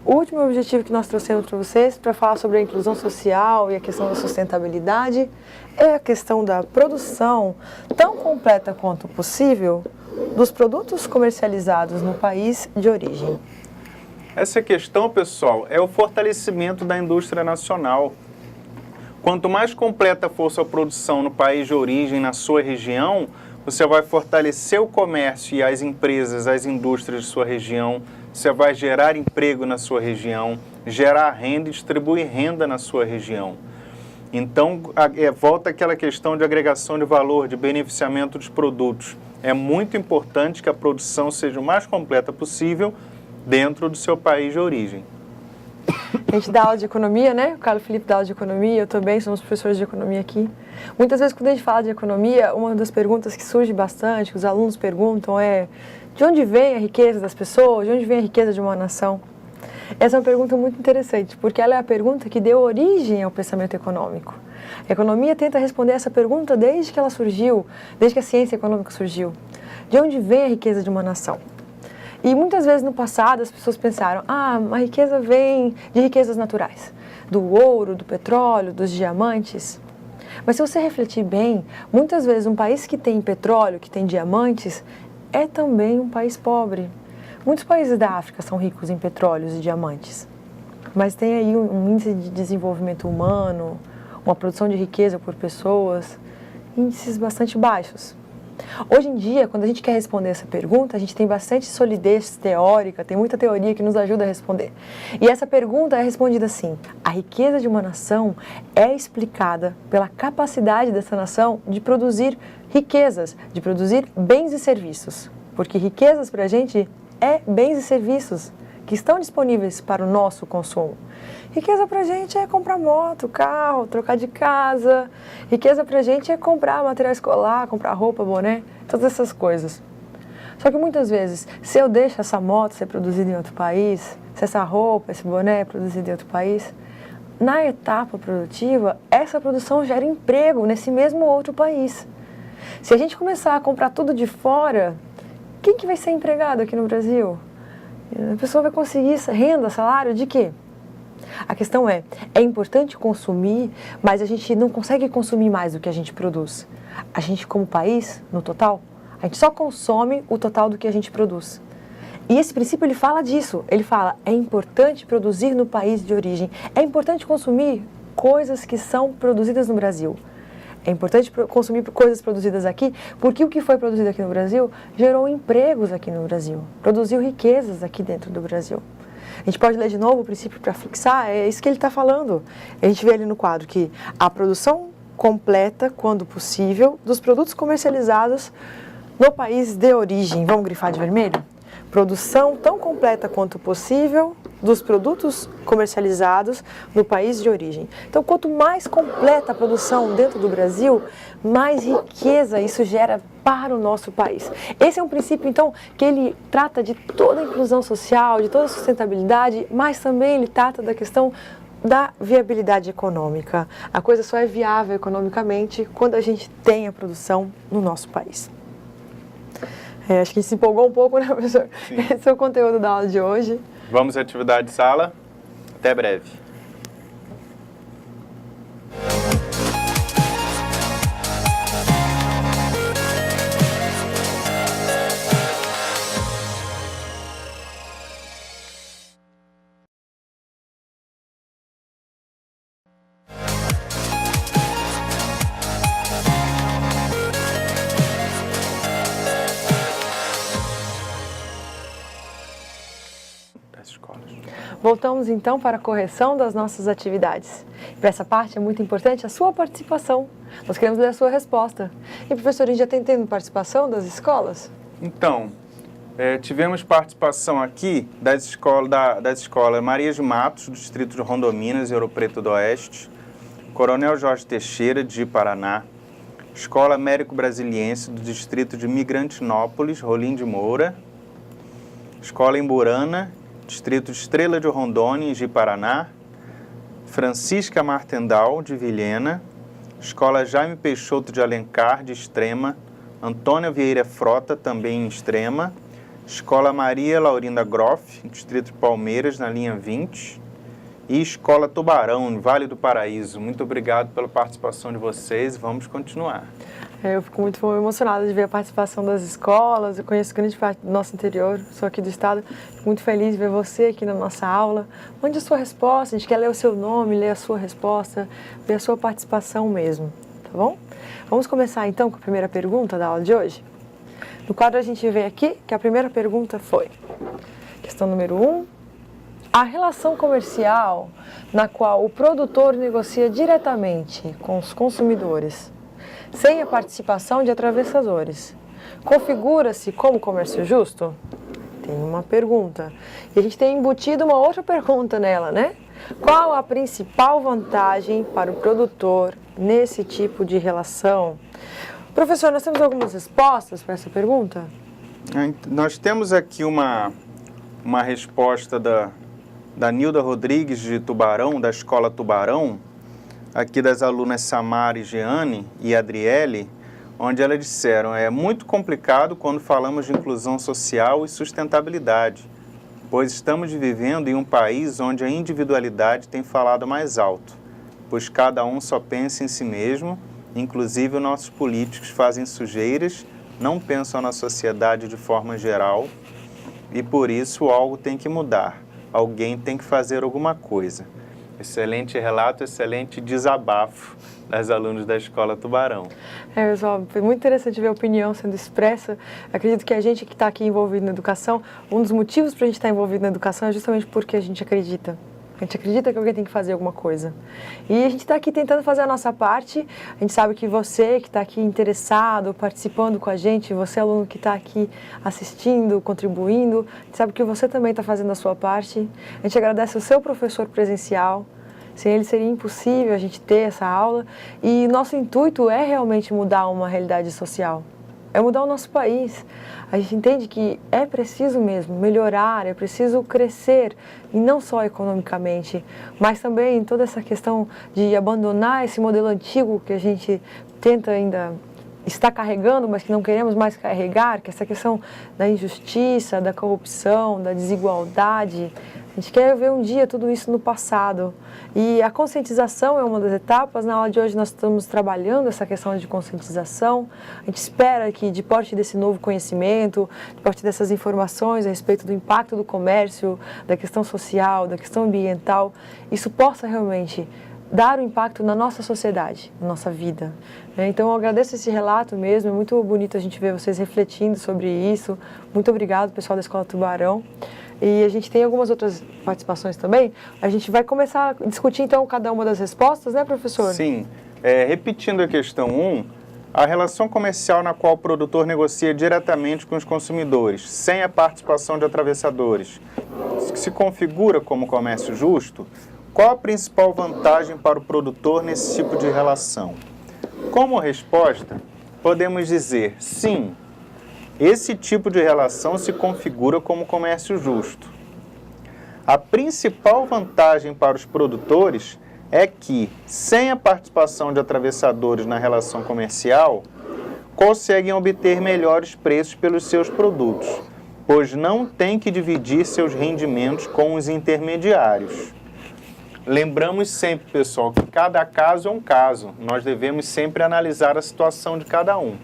O último objetivo que nós trouxemos para vocês, para falar sobre a inclusão social e a questão da sustentabilidade, é a questão da produção tão completa quanto possível dos produtos comercializados no país de origem. Essa questão, pessoal, é o fortalecimento da indústria nacional. Quanto mais completa for sua produção no país de origem, na sua região, você vai fortalecer o comércio e as empresas, as indústrias de sua região, você vai gerar emprego na sua região, gerar renda e distribuir renda na sua região. Então, volta aquela questão de agregação de valor, de beneficiamento dos produtos. É muito importante que a produção seja o mais completa possível dentro do seu país de origem. A gente dá aula de economia, né? O Carlos Felipe dá aula de economia, eu também, somos professores de economia aqui. Muitas vezes, quando a gente fala de economia, uma das perguntas que surge bastante, que os alunos perguntam é: de onde vem a riqueza das pessoas? De onde vem a riqueza de uma nação? Essa é uma pergunta muito interessante, porque ela é a pergunta que deu origem ao pensamento econômico. A economia tenta responder essa pergunta desde que ela surgiu, desde que a ciência econômica surgiu. De onde vem a riqueza de uma nação? E muitas vezes no passado as pessoas pensaram: a riqueza vem de riquezas naturais, do ouro, do petróleo, dos diamantes. Mas se você refletir bem, muitas vezes um país que tem petróleo, que tem diamantes, é também um país pobre. Muitos países da África são ricos em petróleos e diamantes, mas tem aí um índice de desenvolvimento humano, uma produção de riqueza por pessoas, índices bastante baixos. Hoje em dia, quando a gente quer responder essa pergunta, a gente tem bastante solidez teórica, tem muita teoria que nos ajuda a responder. E essa pergunta é respondida assim: a riqueza de uma nação é explicada pela capacidade dessa nação de produzir riquezas, de produzir bens e serviços. Porque riquezas para a gente é bens e serviços que estão disponíveis para o nosso consumo. Riqueza para a gente é comprar moto, carro, trocar de casa. Riqueza para a gente é comprar material escolar, comprar roupa, boné, todas essas coisas. Só que muitas vezes, se eu deixo essa moto ser produzida em outro país, se essa roupa, esse boné é produzido em outro país, na etapa produtiva, essa produção gera emprego nesse mesmo outro país. Se a gente começar a comprar tudo de fora, quem que vai ser empregado aqui no Brasil? A pessoa vai conseguir renda, salário de quê? A questão é importante consumir, mas a gente não consegue consumir mais do que a gente produz. A gente, como país, no total, a gente só consome o total do que a gente produz. E esse princípio, ele fala disso. Ele fala: é importante produzir no país de origem. É importante consumir coisas que são produzidas no Brasil. É importante consumir coisas produzidas aqui, porque o que foi produzido aqui no Brasil gerou empregos aqui no Brasil, produziu riquezas aqui dentro do Brasil. A gente pode ler de novo o princípio para fixar, é isso que ele está falando. A gente vê ali no quadro que a produção completa, quando possível, dos produtos comercializados no país de origem. Vamos grifar de vermelho? Produção tão completa quanto possível dos produtos comercializados no país de origem. Então, quanto mais completa a produção dentro do Brasil, mais riqueza isso gera para o nosso país. Esse é um princípio, então, que ele trata de toda a inclusão social, de toda a sustentabilidade, mas também ele trata da questão da viabilidade econômica. A coisa só é viável economicamente quando a gente tem a produção no nosso país. Acho que a gente se empolgou um pouco, né, professor? Sim. Esse é o conteúdo da aula de hoje. Vamos à atividade de sala. Até breve. Voltamos então para a correção das nossas atividades. Para essa parte é muito importante a sua participação. Nós queremos ler a sua resposta. E professor, a gente já está tendo participação das escolas? Então, tivemos participação aqui das escolas Maria de Matos, do Distrito de Rondominas e Ouro Preto do Oeste, Coronel Jorge Teixeira, de Paraná, Escola Américo Brasiliense, do Distrito de Migrantinópolis, Rolim de Moura, Escola Emburana, Distrito de Estrela de Rondônia, de Paraná, Francisca Martendal, de Vilhena, Escola Jaime Peixoto de Alencar, de Extrema, Antônia Vieira Frota, também em Extrema, Escola Maria Laurinda Groff, Distrito de Palmeiras, na linha 20, e Escola Tubarão, no Vale do Paraíso. Muito obrigado pela participação de vocês, vamos continuar. Eu fico muito emocionada de ver a participação das escolas, eu conheço grande parte do nosso interior, sou aqui do estado, fico muito feliz de ver você aqui na nossa aula. Mande a sua resposta, a gente quer ler o seu nome, ler a sua resposta, ver a sua participação mesmo, tá bom? Vamos começar então com a primeira pergunta da aula de hoje? No quadro a gente vê aqui que a primeira pergunta foi, questão número 1, a relação comercial na qual o produtor negocia diretamente com os consumidores, sem a participação de atravessadores, configura-se como comércio justo? Tem uma pergunta. E a gente tem embutido uma outra pergunta nela, né? Qual a principal vantagem para o produtor nesse tipo de relação? Professor, nós temos algumas respostas para essa pergunta? Nós temos aqui uma resposta da Nilda Rodrigues, de Tubarão, da Escola Tubarão, aqui das alunas Samara, Jeane e Adriele, onde elas disseram, é muito complicado quando falamos de inclusão social e sustentabilidade, pois estamos vivendo em um país onde a individualidade tem falado mais alto, pois cada um só pensa em si mesmo, inclusive os nossos políticos fazem sujeiras, não pensam na sociedade de forma geral, e por isso algo tem que mudar, alguém tem que fazer alguma coisa. Excelente relato, excelente desabafo das alunas da Escola Tubarão. Pessoal, foi muito interessante ver a opinião sendo expressa. Acredito que a gente que está aqui envolvido na educação, um dos motivos para a gente estar envolvido na educação é justamente porque a gente acredita. A gente acredita que alguém tem que fazer alguma coisa. E a gente está aqui tentando fazer a nossa parte. A gente sabe que você que está aqui interessado, participando com a gente, você aluno que está aqui assistindo, contribuindo, a gente sabe que você também está fazendo a sua parte. A gente agradece o seu professor presencial. Sem ele seria impossível a gente ter essa aula. E nosso intuito é realmente mudar uma realidade social. É mudar o nosso país. A gente entende que é preciso mesmo melhorar, é preciso crescer, e não só economicamente, mas também toda essa questão de abandonar esse modelo antigo que a gente tenta ainda está carregando, mas que não queremos mais carregar, que é essa questão da injustiça, da corrupção, da desigualdade. A gente quer ver um dia tudo isso no passado. E a conscientização é uma das etapas. Na aula de hoje nós estamos trabalhando essa questão de conscientização. A gente espera que, de parte desse novo conhecimento, de parte dessas informações a respeito do impacto do comércio, da questão social, da questão ambiental, isso possa realmente dar um impacto na nossa sociedade, na nossa vida. Então eu agradeço esse relato mesmo, é muito bonito a gente ver vocês refletindo sobre isso. Muito obrigado, pessoal da Escola Tubarão. E a gente tem algumas outras participações também. A gente vai começar a discutir então cada uma das respostas, né, professor? Sim. Repetindo a questão 1, a relação comercial na qual o produtor negocia diretamente com os consumidores, sem a participação de atravessadores, se configura como comércio justo? Qual a principal vantagem para o produtor nesse tipo de relação? Como resposta, podemos dizer sim. Esse tipo de relação se configura como comércio justo. A principal vantagem para os produtores é que, sem a participação de atravessadores na relação comercial, conseguem obter melhores preços pelos seus produtos, pois não têm que dividir seus rendimentos com os intermediários. Lembramos sempre, pessoal, que cada caso é um caso. Nós devemos sempre analisar a situação de cada um.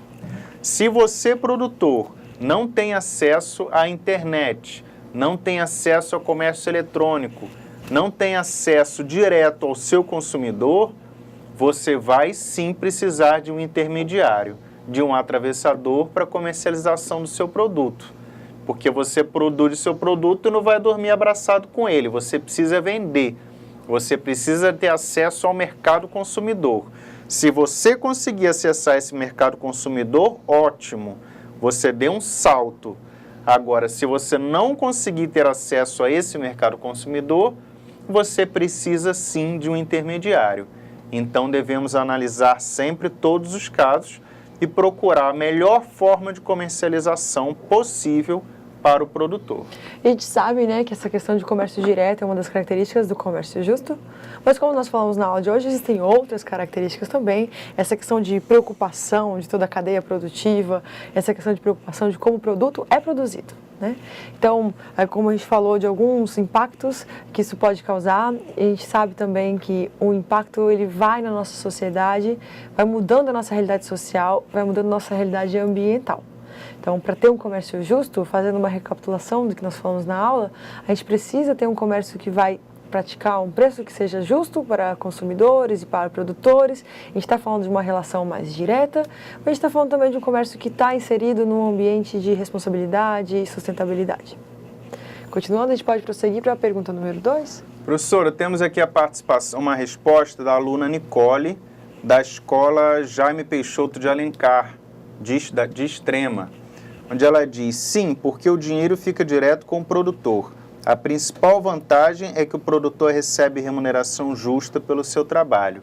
Se você, produtor, não tem acesso à internet, não tem acesso ao comércio eletrônico, não tem acesso direto ao seu consumidor, você vai sim precisar de um intermediário, de um atravessador para comercialização do seu produto. porque você produz o seu produto e não vai dormir abraçado com ele, você precisa vender, você precisa ter acesso ao mercado consumidor. Se você conseguir acessar esse mercado consumidor, ótimo, você deu um salto. Agora, se você não conseguir ter acesso a esse mercado consumidor, você precisa sim de um intermediário. Então, devemos analisar sempre todos os casos e procurar a melhor forma de comercialização possível para o produtor. A gente sabe, né, que essa questão de comércio direto é uma das características do comércio justo, mas como nós falamos na aula de hoje, existem outras características também, essa questão de preocupação de toda a cadeia produtiva, essa questão de preocupação de como o produto é produzido, né? Então, como a gente falou de alguns impactos que isso pode causar, a gente sabe também que o impacto ele vai na nossa sociedade, vai mudando a nossa realidade social, vai mudando a nossa realidade ambiental. Então, para ter um comércio justo, fazendo uma recapitulação do que nós falamos na aula, a gente precisa ter um comércio que vai praticar um preço que seja justo para consumidores e para produtores. A gente está falando de uma relação mais direta, mas a gente está falando também de um comércio que está inserido num ambiente de responsabilidade e sustentabilidade. Continuando, a gente pode prosseguir para a pergunta número 2. Professora, temos aqui a participação, uma resposta da aluna Nicole, da escola Jaime Peixoto de Alencar, de Extrema, onde ela diz: sim, porque o dinheiro fica direto com o produtor. A principal vantagem é que o produtor recebe remuneração justa pelo seu trabalho.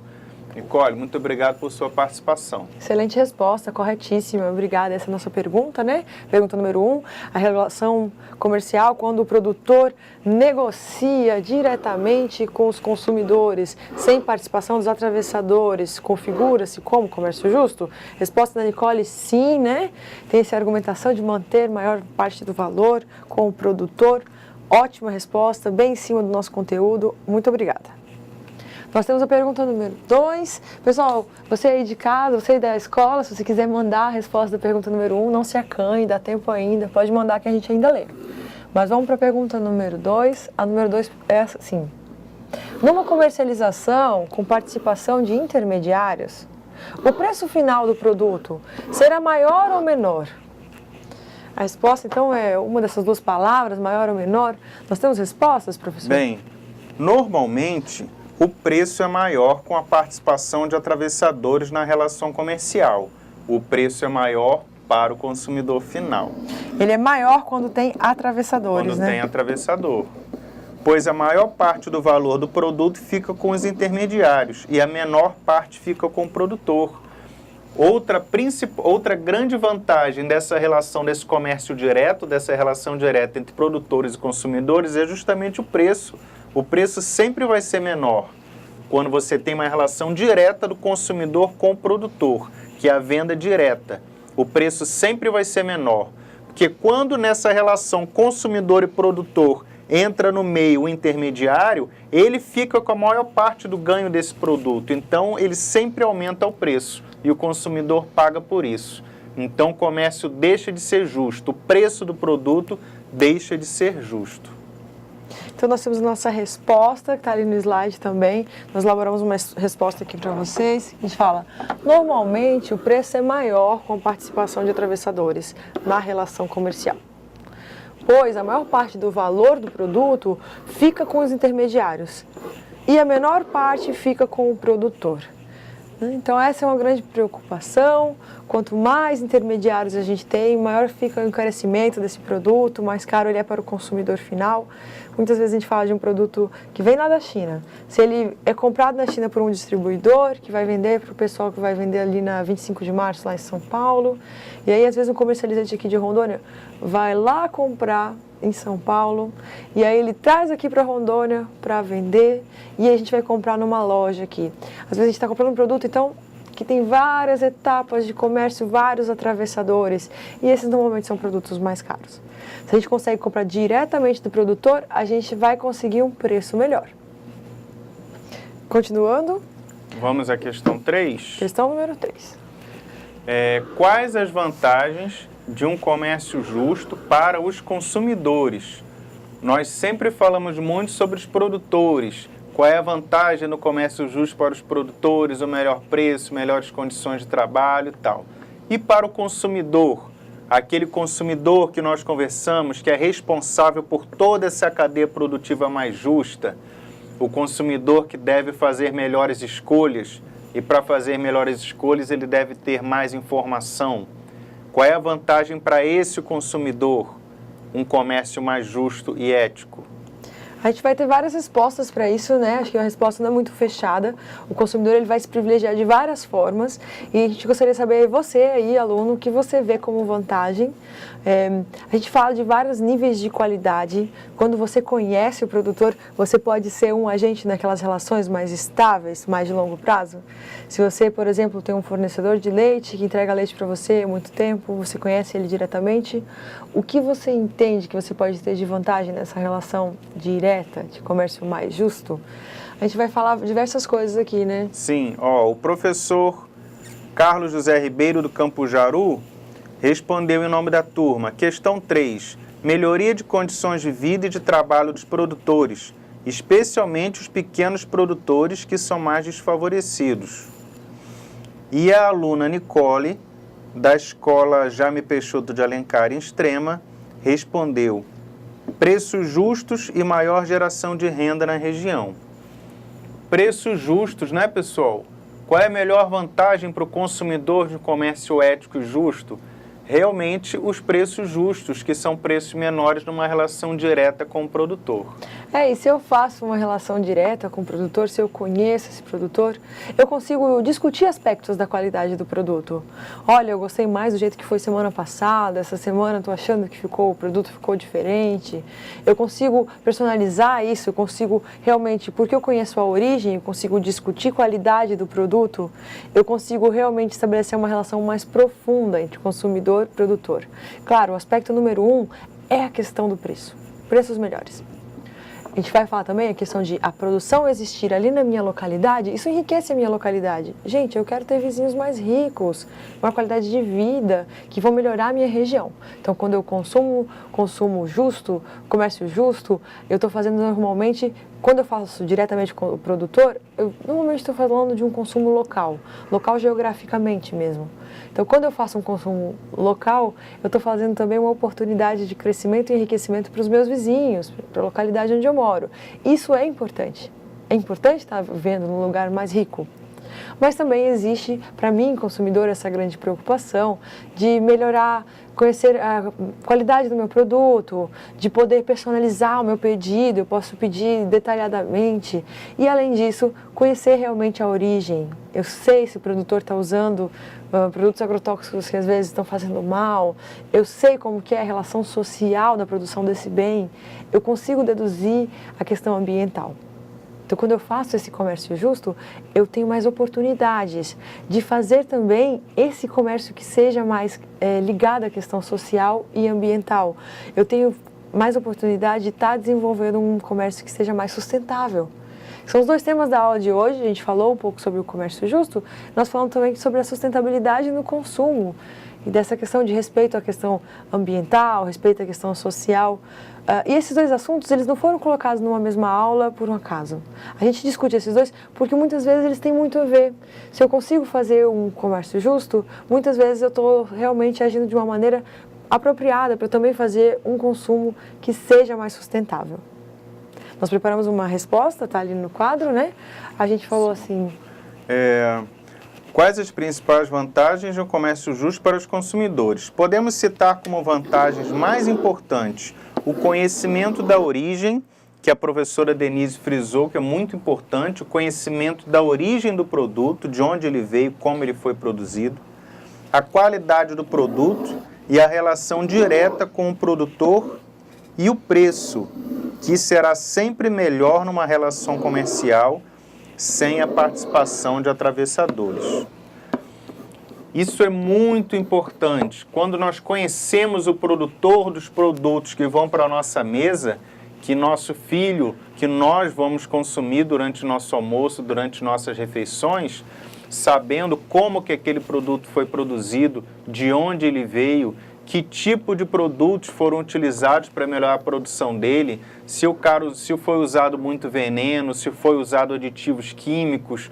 Nicole, muito obrigado por sua participação. Excelente resposta, corretíssima. Obrigada. Essa é a nossa pergunta, né? Pergunta número 1. A relação comercial, quando o produtor negocia diretamente com os consumidores, sem participação dos atravessadores, configura-se como comércio justo? Resposta da Nicole, sim, né? Tem essa argumentação de manter maior parte do valor com o produtor. Ótima resposta, bem em cima do nosso conteúdo. Muito obrigada. Nós temos a pergunta número 2. Pessoal, você aí de casa, você aí da escola, se você quiser mandar a resposta da pergunta número 1, não se acanhe, dá tempo ainda, pode mandar que a gente ainda lê. Mas vamos para a pergunta número 2. A número 2 é assim: numa comercialização com participação de intermediários, o preço final do produto será maior ou menor? A resposta, então, é uma dessas duas palavras, maior ou menor. Nós temos respostas, professor? Bem, normalmente o preço é maior com a participação de atravessadores na relação comercial. O preço é maior para o consumidor final. Ele é maior quando tem atravessadores, né? Quando tem atravessador. Pois a maior parte do valor do produto fica com os intermediários e a menor parte fica com o produtor. Outra grande vantagem dessa relação, desse comércio direto, dessa relação direta entre produtores e consumidores é justamente o preço. O preço sempre vai ser menor quando você tem uma relação direta do consumidor com o produtor, que é a venda direta. O preço sempre vai ser menor, porque quando nessa relação consumidor e produtor entra no meio o intermediário, ele fica com a maior parte do ganho desse produto. Então, ele sempre aumenta o preço e o consumidor paga por isso. Então, o comércio deixa de ser justo, o preço do produto deixa de ser justo. Então, nós temos a nossa resposta, que está ali no slide também. Nós elaboramos uma resposta aqui para vocês. A gente fala: normalmente o preço é maior com a participação de atravessadores na relação comercial, pois a maior parte do valor do produto fica com os intermediários e a menor parte fica com o produtor. Então, essa é uma grande preocupação. Quanto mais intermediários a gente tem, maior fica o encarecimento desse produto, mais caro ele é para o consumidor final. Muitas vezes a gente fala de um produto que vem lá da China. Se ele é comprado na China por um distribuidor, que vai vender para o pessoal que vai vender ali na 25 de março, lá em São Paulo. E aí, às vezes, um comercializante aqui de Rondônia vai lá comprar em São Paulo, e aí ele traz aqui para Rondônia para vender, e aí a gente vai comprar numa loja aqui. Às vezes a gente está comprando um produto, então, que tem várias etapas de comércio, vários atravessadores, e esses normalmente são produtos mais caros. Se a gente consegue comprar diretamente do produtor, a gente vai conseguir um preço melhor. Continuando. Vamos à questão 3. Questão número 3. Quais as vantagens de um comércio justo para os consumidores? Nós sempre falamos muito sobre os produtores. Qual é a vantagem no comércio justo para os produtores? O melhor preço, melhores condições de trabalho e tal. E para o consumidor, aquele consumidor que nós conversamos, que é responsável por toda essa cadeia produtiva mais justa, o consumidor que deve fazer melhores escolhas, e para fazer melhores escolhas ele deve ter mais informação. Qual é a vantagem para esse consumidor? Um comércio mais justo e ético. A gente vai ter várias respostas para isso, né? Acho que a resposta não é muito fechada. O consumidor ele vai se privilegiar de várias formas e a gente gostaria de saber, você aí, aluno, o que você vê como vantagem. A gente fala de vários níveis de qualidade. Quando você conhece o produtor, você pode ser um agente naquelas relações mais estáveis, mais de longo prazo. Se você, por exemplo, tem um fornecedor de leite que entrega leite para você há muito tempo, você conhece ele diretamente, o que você entende que você pode ter de vantagem nessa relação direta, de comércio mais justo? A gente vai falar diversas coisas aqui, né? Sim, o professor Carlos José Ribeiro do Campo Jaru respondeu em nome da turma. Questão 3. Melhoria de condições de vida e de trabalho dos produtores, especialmente os pequenos produtores que são mais desfavorecidos. E a aluna Nicole, da escola Jaime Peixoto de Alencar em Extrema, respondeu: preços justos e maior geração de renda na região. Preços justos, né, pessoal? Qual é a melhor vantagem para o consumidor de comércio ético e justo? Realmente os preços justos, que são preços menores numa relação direta com o produtor. E se eu faço uma relação direta com o produtor, se eu conheço esse produtor, eu consigo discutir aspectos da qualidade do produto. Olha, eu gostei mais do jeito que foi semana passada, essa semana estou achando que o produto ficou diferente. Eu consigo personalizar isso, eu consigo realmente, porque eu conheço a origem, eu consigo discutir qualidade do produto, eu consigo realmente estabelecer uma relação mais profunda entre consumidor e produtor. Claro, o aspecto número 1 é a questão do preço, preços melhores. A gente vai falar também a questão de a produção existir ali na minha localidade, isso enriquece a minha localidade. Gente, eu quero ter vizinhos mais ricos, uma qualidade de vida, que vão melhorar a minha região. Então, quando eu consumo justo, comércio justo, eu estou fazendo normalmente, quando eu faço diretamente com o produtor, eu normalmente estou falando de um consumo local geograficamente mesmo. Então, quando eu faço um consumo local, eu estou fazendo também uma oportunidade de crescimento e enriquecimento para os meus vizinhos, para a localidade onde eu moro. Isso é importante. É importante estar vivendo num lugar mais rico. Mas também existe, para mim, consumidor, essa grande preocupação de melhorar, conhecer a qualidade do meu produto, de poder personalizar o meu pedido, eu posso pedir detalhadamente. E, além disso, conhecer realmente a origem. Eu sei se o produtor está usando produtos agrotóxicos que às vezes estão fazendo mal, eu sei como que é a relação social da produção desse bem, eu consigo deduzir a questão ambiental. Então, quando eu faço esse comércio justo, eu tenho mais oportunidades de fazer também esse comércio que seja mais ligado à questão social e ambiental. Eu tenho mais oportunidade de estar desenvolvendo um comércio que seja mais sustentável. São os dois temas da aula de hoje. A gente falou um pouco sobre o comércio justo, nós falamos também sobre a sustentabilidade no consumo e dessa questão de respeito à questão ambiental, respeito à questão social. E esses dois assuntos, eles não foram colocados numa mesma aula por um acaso. A gente discute esses dois porque muitas vezes eles têm muito a ver. Se eu consigo fazer um comércio justo, muitas vezes eu estou realmente agindo de uma maneira apropriada para também fazer um consumo que seja mais sustentável. Nós preparamos uma resposta, está ali no quadro, né? A gente falou assim... Quais as principais vantagens de um comércio justo para os consumidores? Podemos citar como vantagens mais importantes o conhecimento da origem, que a professora Denise frisou, que é muito importante, o conhecimento da origem do produto, de onde ele veio, como ele foi produzido, a qualidade do produto e a relação direta com o produtor e o preço, que será sempre melhor numa relação comercial sem a participação de atravessadores. Isso é muito importante. Quando nós conhecemos o produtor dos produtos que vão para a nossa mesa, que nosso filho, que nós vamos consumir durante nosso almoço, durante nossas refeições, sabendo como que aquele produto foi produzido, de onde ele veio, que tipo de produtos foram utilizados para melhorar a produção dele, se foi usado muito veneno, se foi usado aditivos químicos,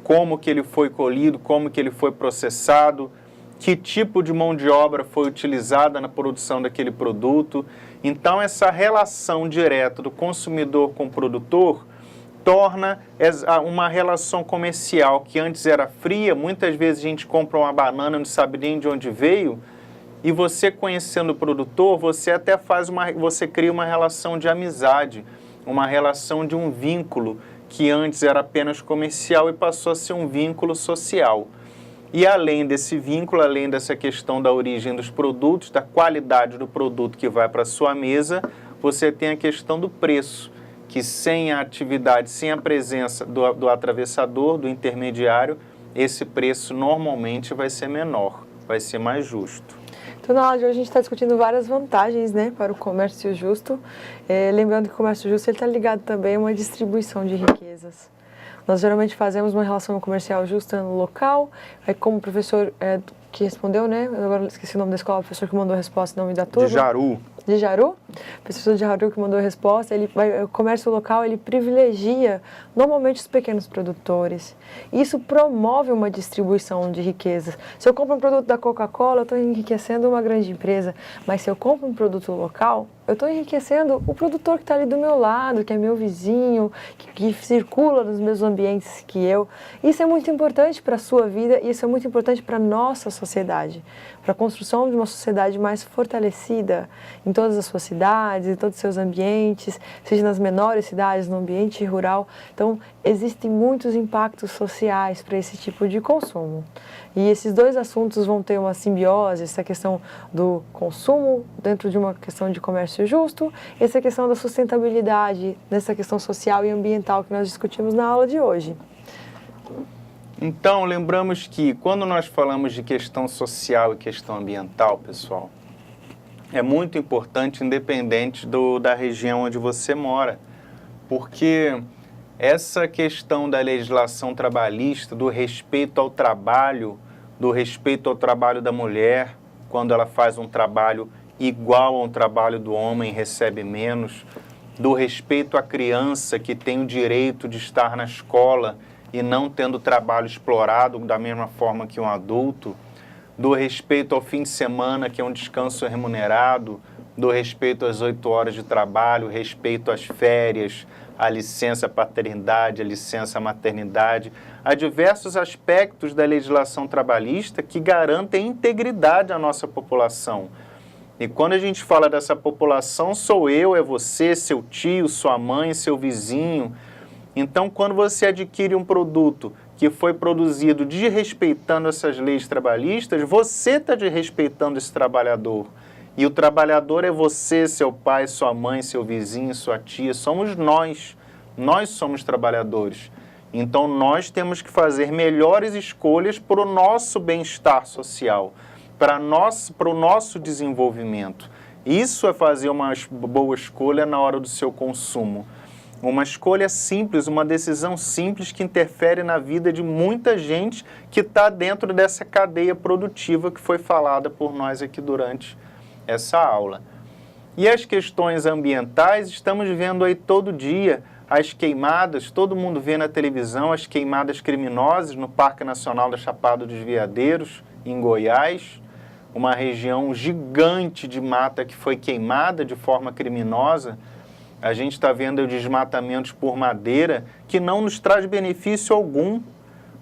como que ele foi colhido, como que ele foi processado. que tipo de mão de obra foi utilizada na produção daquele produto. Então, essa relação direta do consumidor com o produtor torna uma relação comercial que antes era fria. Muitas vezes a gente compra uma banana e não sabe nem de onde veio, e você conhecendo o produtor, você até você cria uma relação de amizade, uma relação de um vínculo que antes era apenas comercial e passou a ser um vínculo social. E além desse vínculo, além dessa questão da origem dos produtos, da qualidade do produto que vai para a sua mesa, você tem a questão do preço, que sem a atividade, sem a presença do atravessador, do intermediário, esse preço normalmente vai ser menor, vai ser mais justo. Então, na aula de hoje, a gente está discutindo várias vantagens, né, para o comércio justo. Lembrando que o comércio justo está ligado também a uma distribuição de riquezas. Nós geralmente fazemos uma relação comercial justa no local, como o professor que respondeu, né? Eu agora esqueci o nome da escola, o professor que mandou a resposta, nome da turma. De Jaru. De Jaru? O professor de Jaru que mandou a resposta, o comércio local, ele privilegia normalmente os pequenos produtores. Isso promove uma distribuição de riquezas. Se eu compro um produto da Coca-Cola, eu estou enriquecendo uma grande empresa, mas se eu compro um produto local, eu estou enriquecendo o produtor que está ali do meu lado, que é meu vizinho, que circula nos mesmos ambientes que eu. Isso é muito importante para a sua vida e isso é muito importante para a nossa sociedade, para a construção de uma sociedade mais fortalecida em todas as suas cidades, em todos os seus ambientes, seja nas menores cidades, no ambiente rural. Então, existem muitos impactos sociais para esse tipo de consumo. E esses dois assuntos vão ter uma simbiose, essa questão do consumo dentro de uma questão de comércio justo, essa questão da sustentabilidade, nessa questão social e ambiental que nós discutimos na aula de hoje. Então, lembramos que quando nós falamos de questão social e questão ambiental, pessoal, é muito importante, independente da região onde você mora, porque essa questão da legislação trabalhista, do respeito ao trabalho, do respeito ao trabalho da mulher, quando ela faz um trabalho igual ao trabalho do homem, recebe menos, do respeito à criança que tem o direito de estar na escola e não tendo trabalho explorado da mesma forma que um adulto, do respeito ao fim de semana, que é um descanso remunerado, do respeito às 8 horas de trabalho, respeito às férias, a licença paternidade, a licença maternidade, há diversos aspectos da legislação trabalhista que garantem integridade à nossa população. E quando a gente fala dessa população, sou eu, é você, seu tio, sua mãe, seu vizinho. Então, quando você adquire um produto que foi produzido desrespeitando essas leis trabalhistas, você está desrespeitando esse trabalhador. E o trabalhador é você, seu pai, sua mãe, seu vizinho, sua tia, somos nós. Nós somos trabalhadores. Então, nós temos que fazer melhores escolhas para o nosso bem-estar social, para o nosso desenvolvimento. Isso é fazer uma boa escolha na hora do seu consumo. Uma escolha simples, uma decisão simples que interfere na vida de muita gente que está dentro dessa cadeia produtiva que foi falada por nós aqui durante essa aula. E as questões ambientais, estamos vendo aí todo dia as queimadas, todo mundo vê na televisão as queimadas criminosas no Parque Nacional da Chapada dos Veadeiros, em Goiás, uma região gigante de mata que foi queimada de forma criminosa. A gente está vendo desmatamentos por madeira que não nos traz benefício algum.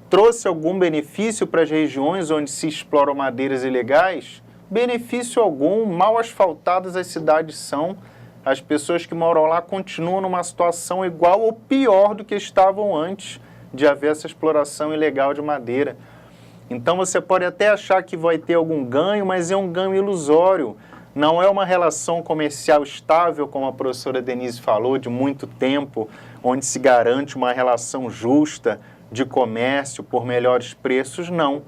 Trouxe algum benefício para as regiões onde se exploram madeiras ilegais? Benefício algum, mal asfaltadas as cidades são. As pessoas que moram lá continuam numa situação igual ou pior do que estavam antes de haver essa exploração ilegal de madeira. Então você pode até achar que vai ter algum ganho, mas é um ganho ilusório. Não é uma relação comercial estável, como a professora Denise falou, de muito tempo, onde se garante uma relação justa de comércio por melhores preços, não.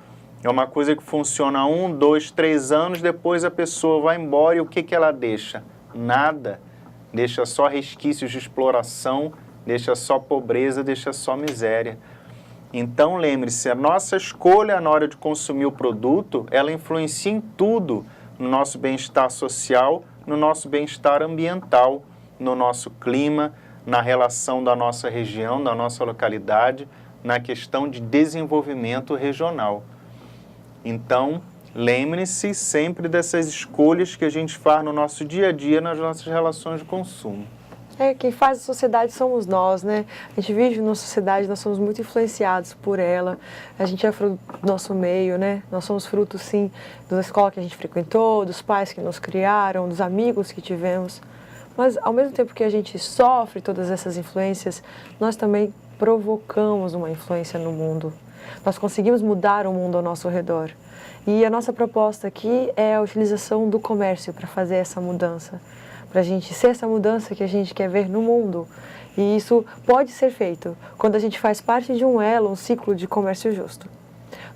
É uma coisa que funciona 1, 2, 3 anos, depois a pessoa vai embora e o que ela deixa? Nada. Deixa só resquícios de exploração, deixa só pobreza, deixa só miséria. Então, lembre-se, a nossa escolha na hora de consumir o produto, ela influencia em tudo, no nosso bem-estar social, no nosso bem-estar ambiental, no nosso clima, na relação da nossa região, da nossa localidade, na questão de desenvolvimento regional. Então, Lembre-se sempre dessas escolhas que a gente faz no nosso dia a dia, nas nossas relações de consumo. Quem faz a sociedade somos nós, né? A gente vive numa sociedade, nós somos muito influenciados por ela. A gente é fruto do nosso meio, né? Nós somos fruto, sim, da escola que a gente frequentou, dos pais que nos criaram, dos amigos que tivemos. Mas, ao mesmo tempo que a gente sofre todas essas influências, nós também provocamos uma influência no mundo. Nós conseguimos mudar o mundo ao nosso redor. E a nossa proposta aqui é a utilização do comércio para fazer essa mudança. Para a gente ser essa mudança que a gente quer ver no mundo. E isso pode ser feito quando a gente faz parte de um elo, um ciclo de comércio justo.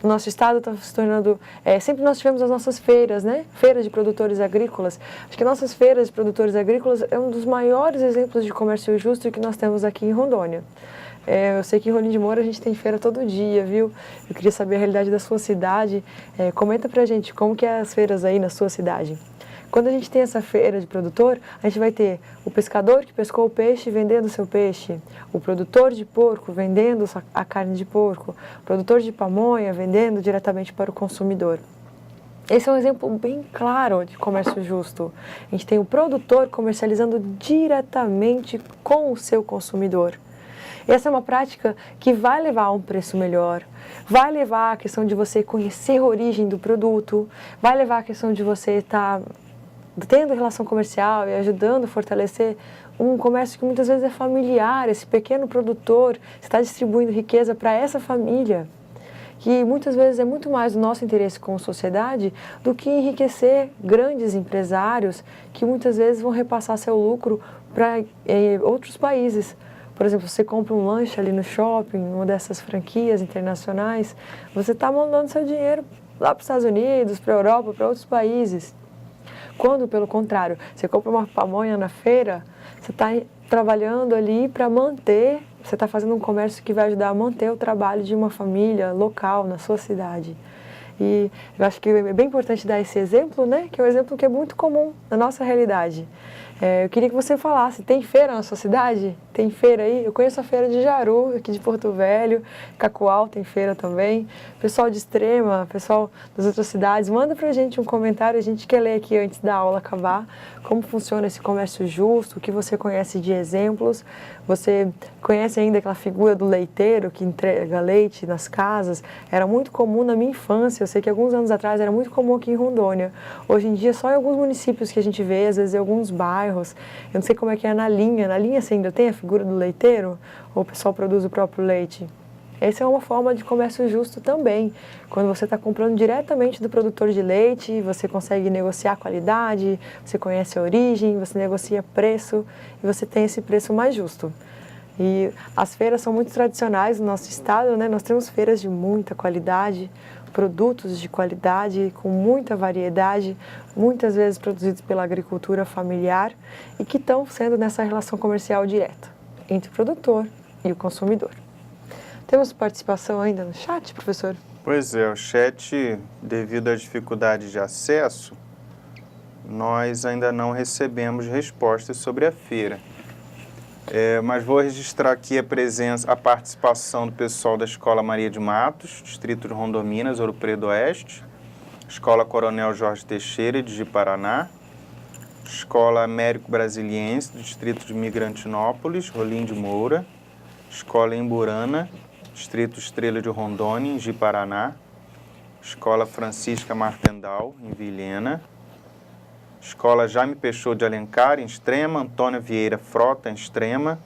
No nosso estado está se tornando... sempre nós tivemos as nossas feiras, né? Feiras de produtores agrícolas. Acho que nossas feiras de produtores agrícolas é um dos maiores exemplos de comércio justo que nós temos aqui em Rondônia. Eu sei que em Rolim de Moura a gente tem feira todo dia, viu? Eu queria saber a realidade da sua cidade. Comenta pra gente como que é as feiras aí na sua cidade. Quando a gente tem essa feira de produtor, a gente vai ter o pescador que pescou o peixe vendendo o seu peixe, o produtor de porco vendendo a carne de porco, o produtor de pamonha vendendo diretamente para o consumidor. Esse é um exemplo bem claro de comércio justo. A gente tem o produtor comercializando diretamente com o seu consumidor. Essa é uma prática que vai levar a um preço melhor, vai levar a questão de você conhecer a origem do produto, vai levar a questão de você estar tendo relação comercial e ajudando a fortalecer um comércio que muitas vezes é familiar, esse pequeno produtor está distribuindo riqueza para essa família, que muitas vezes é muito mais do nosso interesse como sociedade do que enriquecer grandes empresários que muitas vezes vão repassar seu lucro para outros países. Por exemplo, você compra um lanche ali no shopping, uma dessas franquias internacionais, você está mandando seu dinheiro lá para os Estados Unidos, para a Europa, para outros países. Quando, pelo contrário, você compra uma pamonha na feira, você está trabalhando ali para manter, você está fazendo um comércio que vai ajudar a manter o trabalho de uma família local na sua cidade. E eu acho que é bem importante dar esse exemplo, né? Que é um exemplo que é muito comum na nossa realidade. Eu queria que você falasse, tem feira na sua cidade? Tem feira aí? Eu conheço a feira de Jaru, aqui de Porto Velho, Cacoal tem feira também. Pessoal de Extrema, pessoal das outras cidades, manda pra gente um comentário, a gente quer ler aqui antes da aula acabar, como funciona esse comércio justo, o que você conhece de exemplos. Você conhece ainda aquela figura do leiteiro que entrega leite nas casas? Era muito comum na minha infância, eu sei que alguns anos atrás era muito comum aqui em Rondônia. Hoje em dia só em alguns municípios que a gente vê, às vezes em alguns bairros. Eu não sei como é que é na linha você ainda tem a figura do leiteiro? Ou o pessoal produz o próprio leite? Essa é uma forma de comércio justo também. Quando você está comprando diretamente do produtor de leite, você consegue negociar a qualidade, você conhece a origem, você negocia preço e você tem esse preço mais justo. E as feiras são muito tradicionais no nosso estado, né? Nós temos feiras de muita qualidade, produtos de qualidade, com muita variedade, muitas vezes produzidos pela agricultura familiar e que estão sendo nessa relação comercial direta entre o produtor e o consumidor. Temos participação ainda no chat, professor? Pois é, o chat, devido às dificuldades de acesso, nós ainda não recebemos respostas sobre a feira. Mas vou registrar aqui a participação do pessoal da Escola Maria de Matos, Distrito de Rondôminas, Ouro Preto Oeste, Escola Coronel Jorge Teixeira, de Ji-Paraná, Escola Américo Brasiliense, do Distrito de Migrantinópolis, Rolim de Moura, Escola Emburana, Distrito Estrela de Rondônia, em Ji-Paraná, Escola Francisca Martendal, em Vilhena, Escola Jaime Peixoto de Alencar, em Extrema, Antônia Vieira Frota, em Extrema,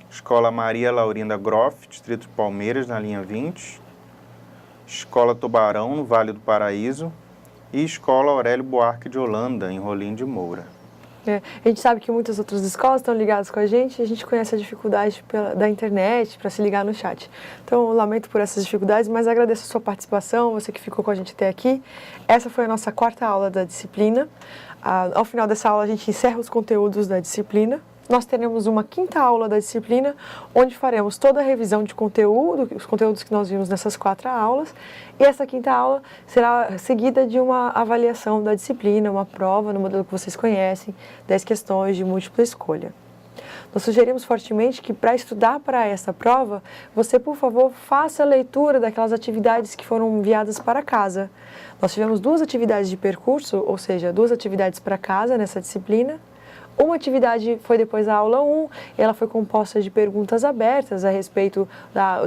Escola Maria Laurinda Groff, Distrito de Palmeiras, na linha 20, Escola Tubarão, no Vale do Paraíso, e Escola Aurélio Buarque de Holanda, em Rolim de Moura. A gente sabe que muitas outras escolas estão ligadas com a gente conhece a dificuldade da internet para se ligar no chat. Então, eu lamento por essas dificuldades, mas agradeço a sua participação, você que ficou com a gente até aqui. Essa foi a nossa 4ª aula da disciplina. Ao final dessa aula, a gente encerra os conteúdos da disciplina. Nós teremos uma 5ª aula da disciplina, onde faremos toda a revisão de conteúdo, os conteúdos que nós vimos nessas 4 aulas. E essa 5ª aula será seguida de uma avaliação da disciplina, uma prova no modelo que vocês conhecem, 10 questões de múltipla escolha. Nós sugerimos fortemente que, para estudar para essa prova, você, por favor, faça a leitura daquelas atividades que foram enviadas para casa. Nós tivemos 2 atividades de percurso, ou seja, 2 atividades para casa nessa disciplina. Uma atividade foi depois da aula 1, e ela foi composta de perguntas abertas a respeito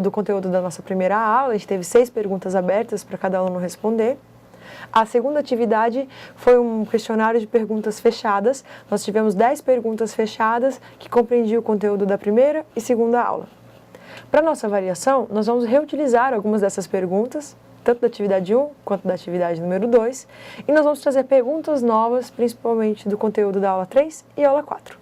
do conteúdo da nossa primeira aula. A gente teve 6 perguntas abertas para cada aluno responder. A segunda atividade foi um questionário de perguntas fechadas. Nós tivemos 10 perguntas fechadas que compreendiam o conteúdo da primeira e segunda aula. Para nossa avaliação, nós vamos reutilizar algumas dessas perguntas, tanto da atividade 1 quanto da atividade número 2, e nós vamos trazer perguntas novas, principalmente do conteúdo da aula 3 e aula 4.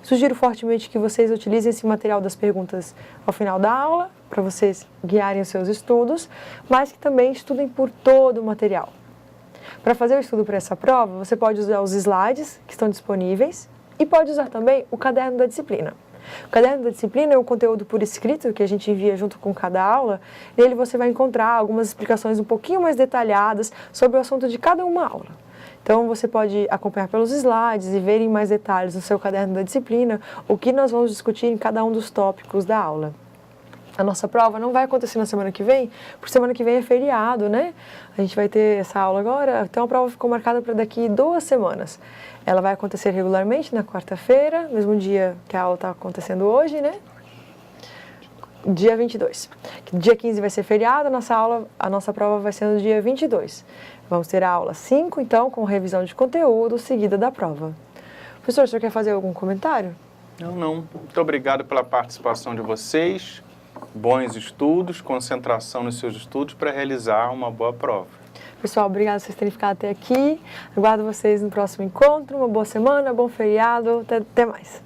Sugiro fortemente que vocês utilizem esse material das perguntas ao final da aula, para vocês guiarem os seus estudos, mas que também estudem por todo o material. Para fazer o estudo para essa prova, você pode usar os slides que estão disponíveis e pode usar também o caderno da disciplina. O caderno da disciplina é um conteúdo por escrito que a gente envia junto com cada aula. Nele você vai encontrar algumas explicações um pouquinho mais detalhadas sobre o assunto de cada uma aula. Então você pode acompanhar pelos slides e ver em mais detalhes no seu caderno da disciplina o que nós vamos discutir em cada um dos tópicos da aula. A nossa prova não vai acontecer na semana que vem, porque semana que vem é feriado, né? A gente vai ter essa aula agora, então a prova ficou marcada para daqui 2 semanas. Ela vai acontecer regularmente na quarta-feira, mesmo dia que a aula está acontecendo hoje, né? Dia 22. Dia 15 vai ser feriado, a nossa prova vai ser no dia 22. Vamos ter a aula 5, então, com revisão de conteúdo, seguida da prova. Professor, o senhor quer fazer algum comentário? Não. Muito obrigado pela participação de vocês. Bons estudos, concentração nos seus estudos para realizar uma boa prova. Pessoal, obrigada por vocês terem ficado até aqui. Aguardo vocês no próximo encontro. Uma boa semana, bom feriado. Até mais.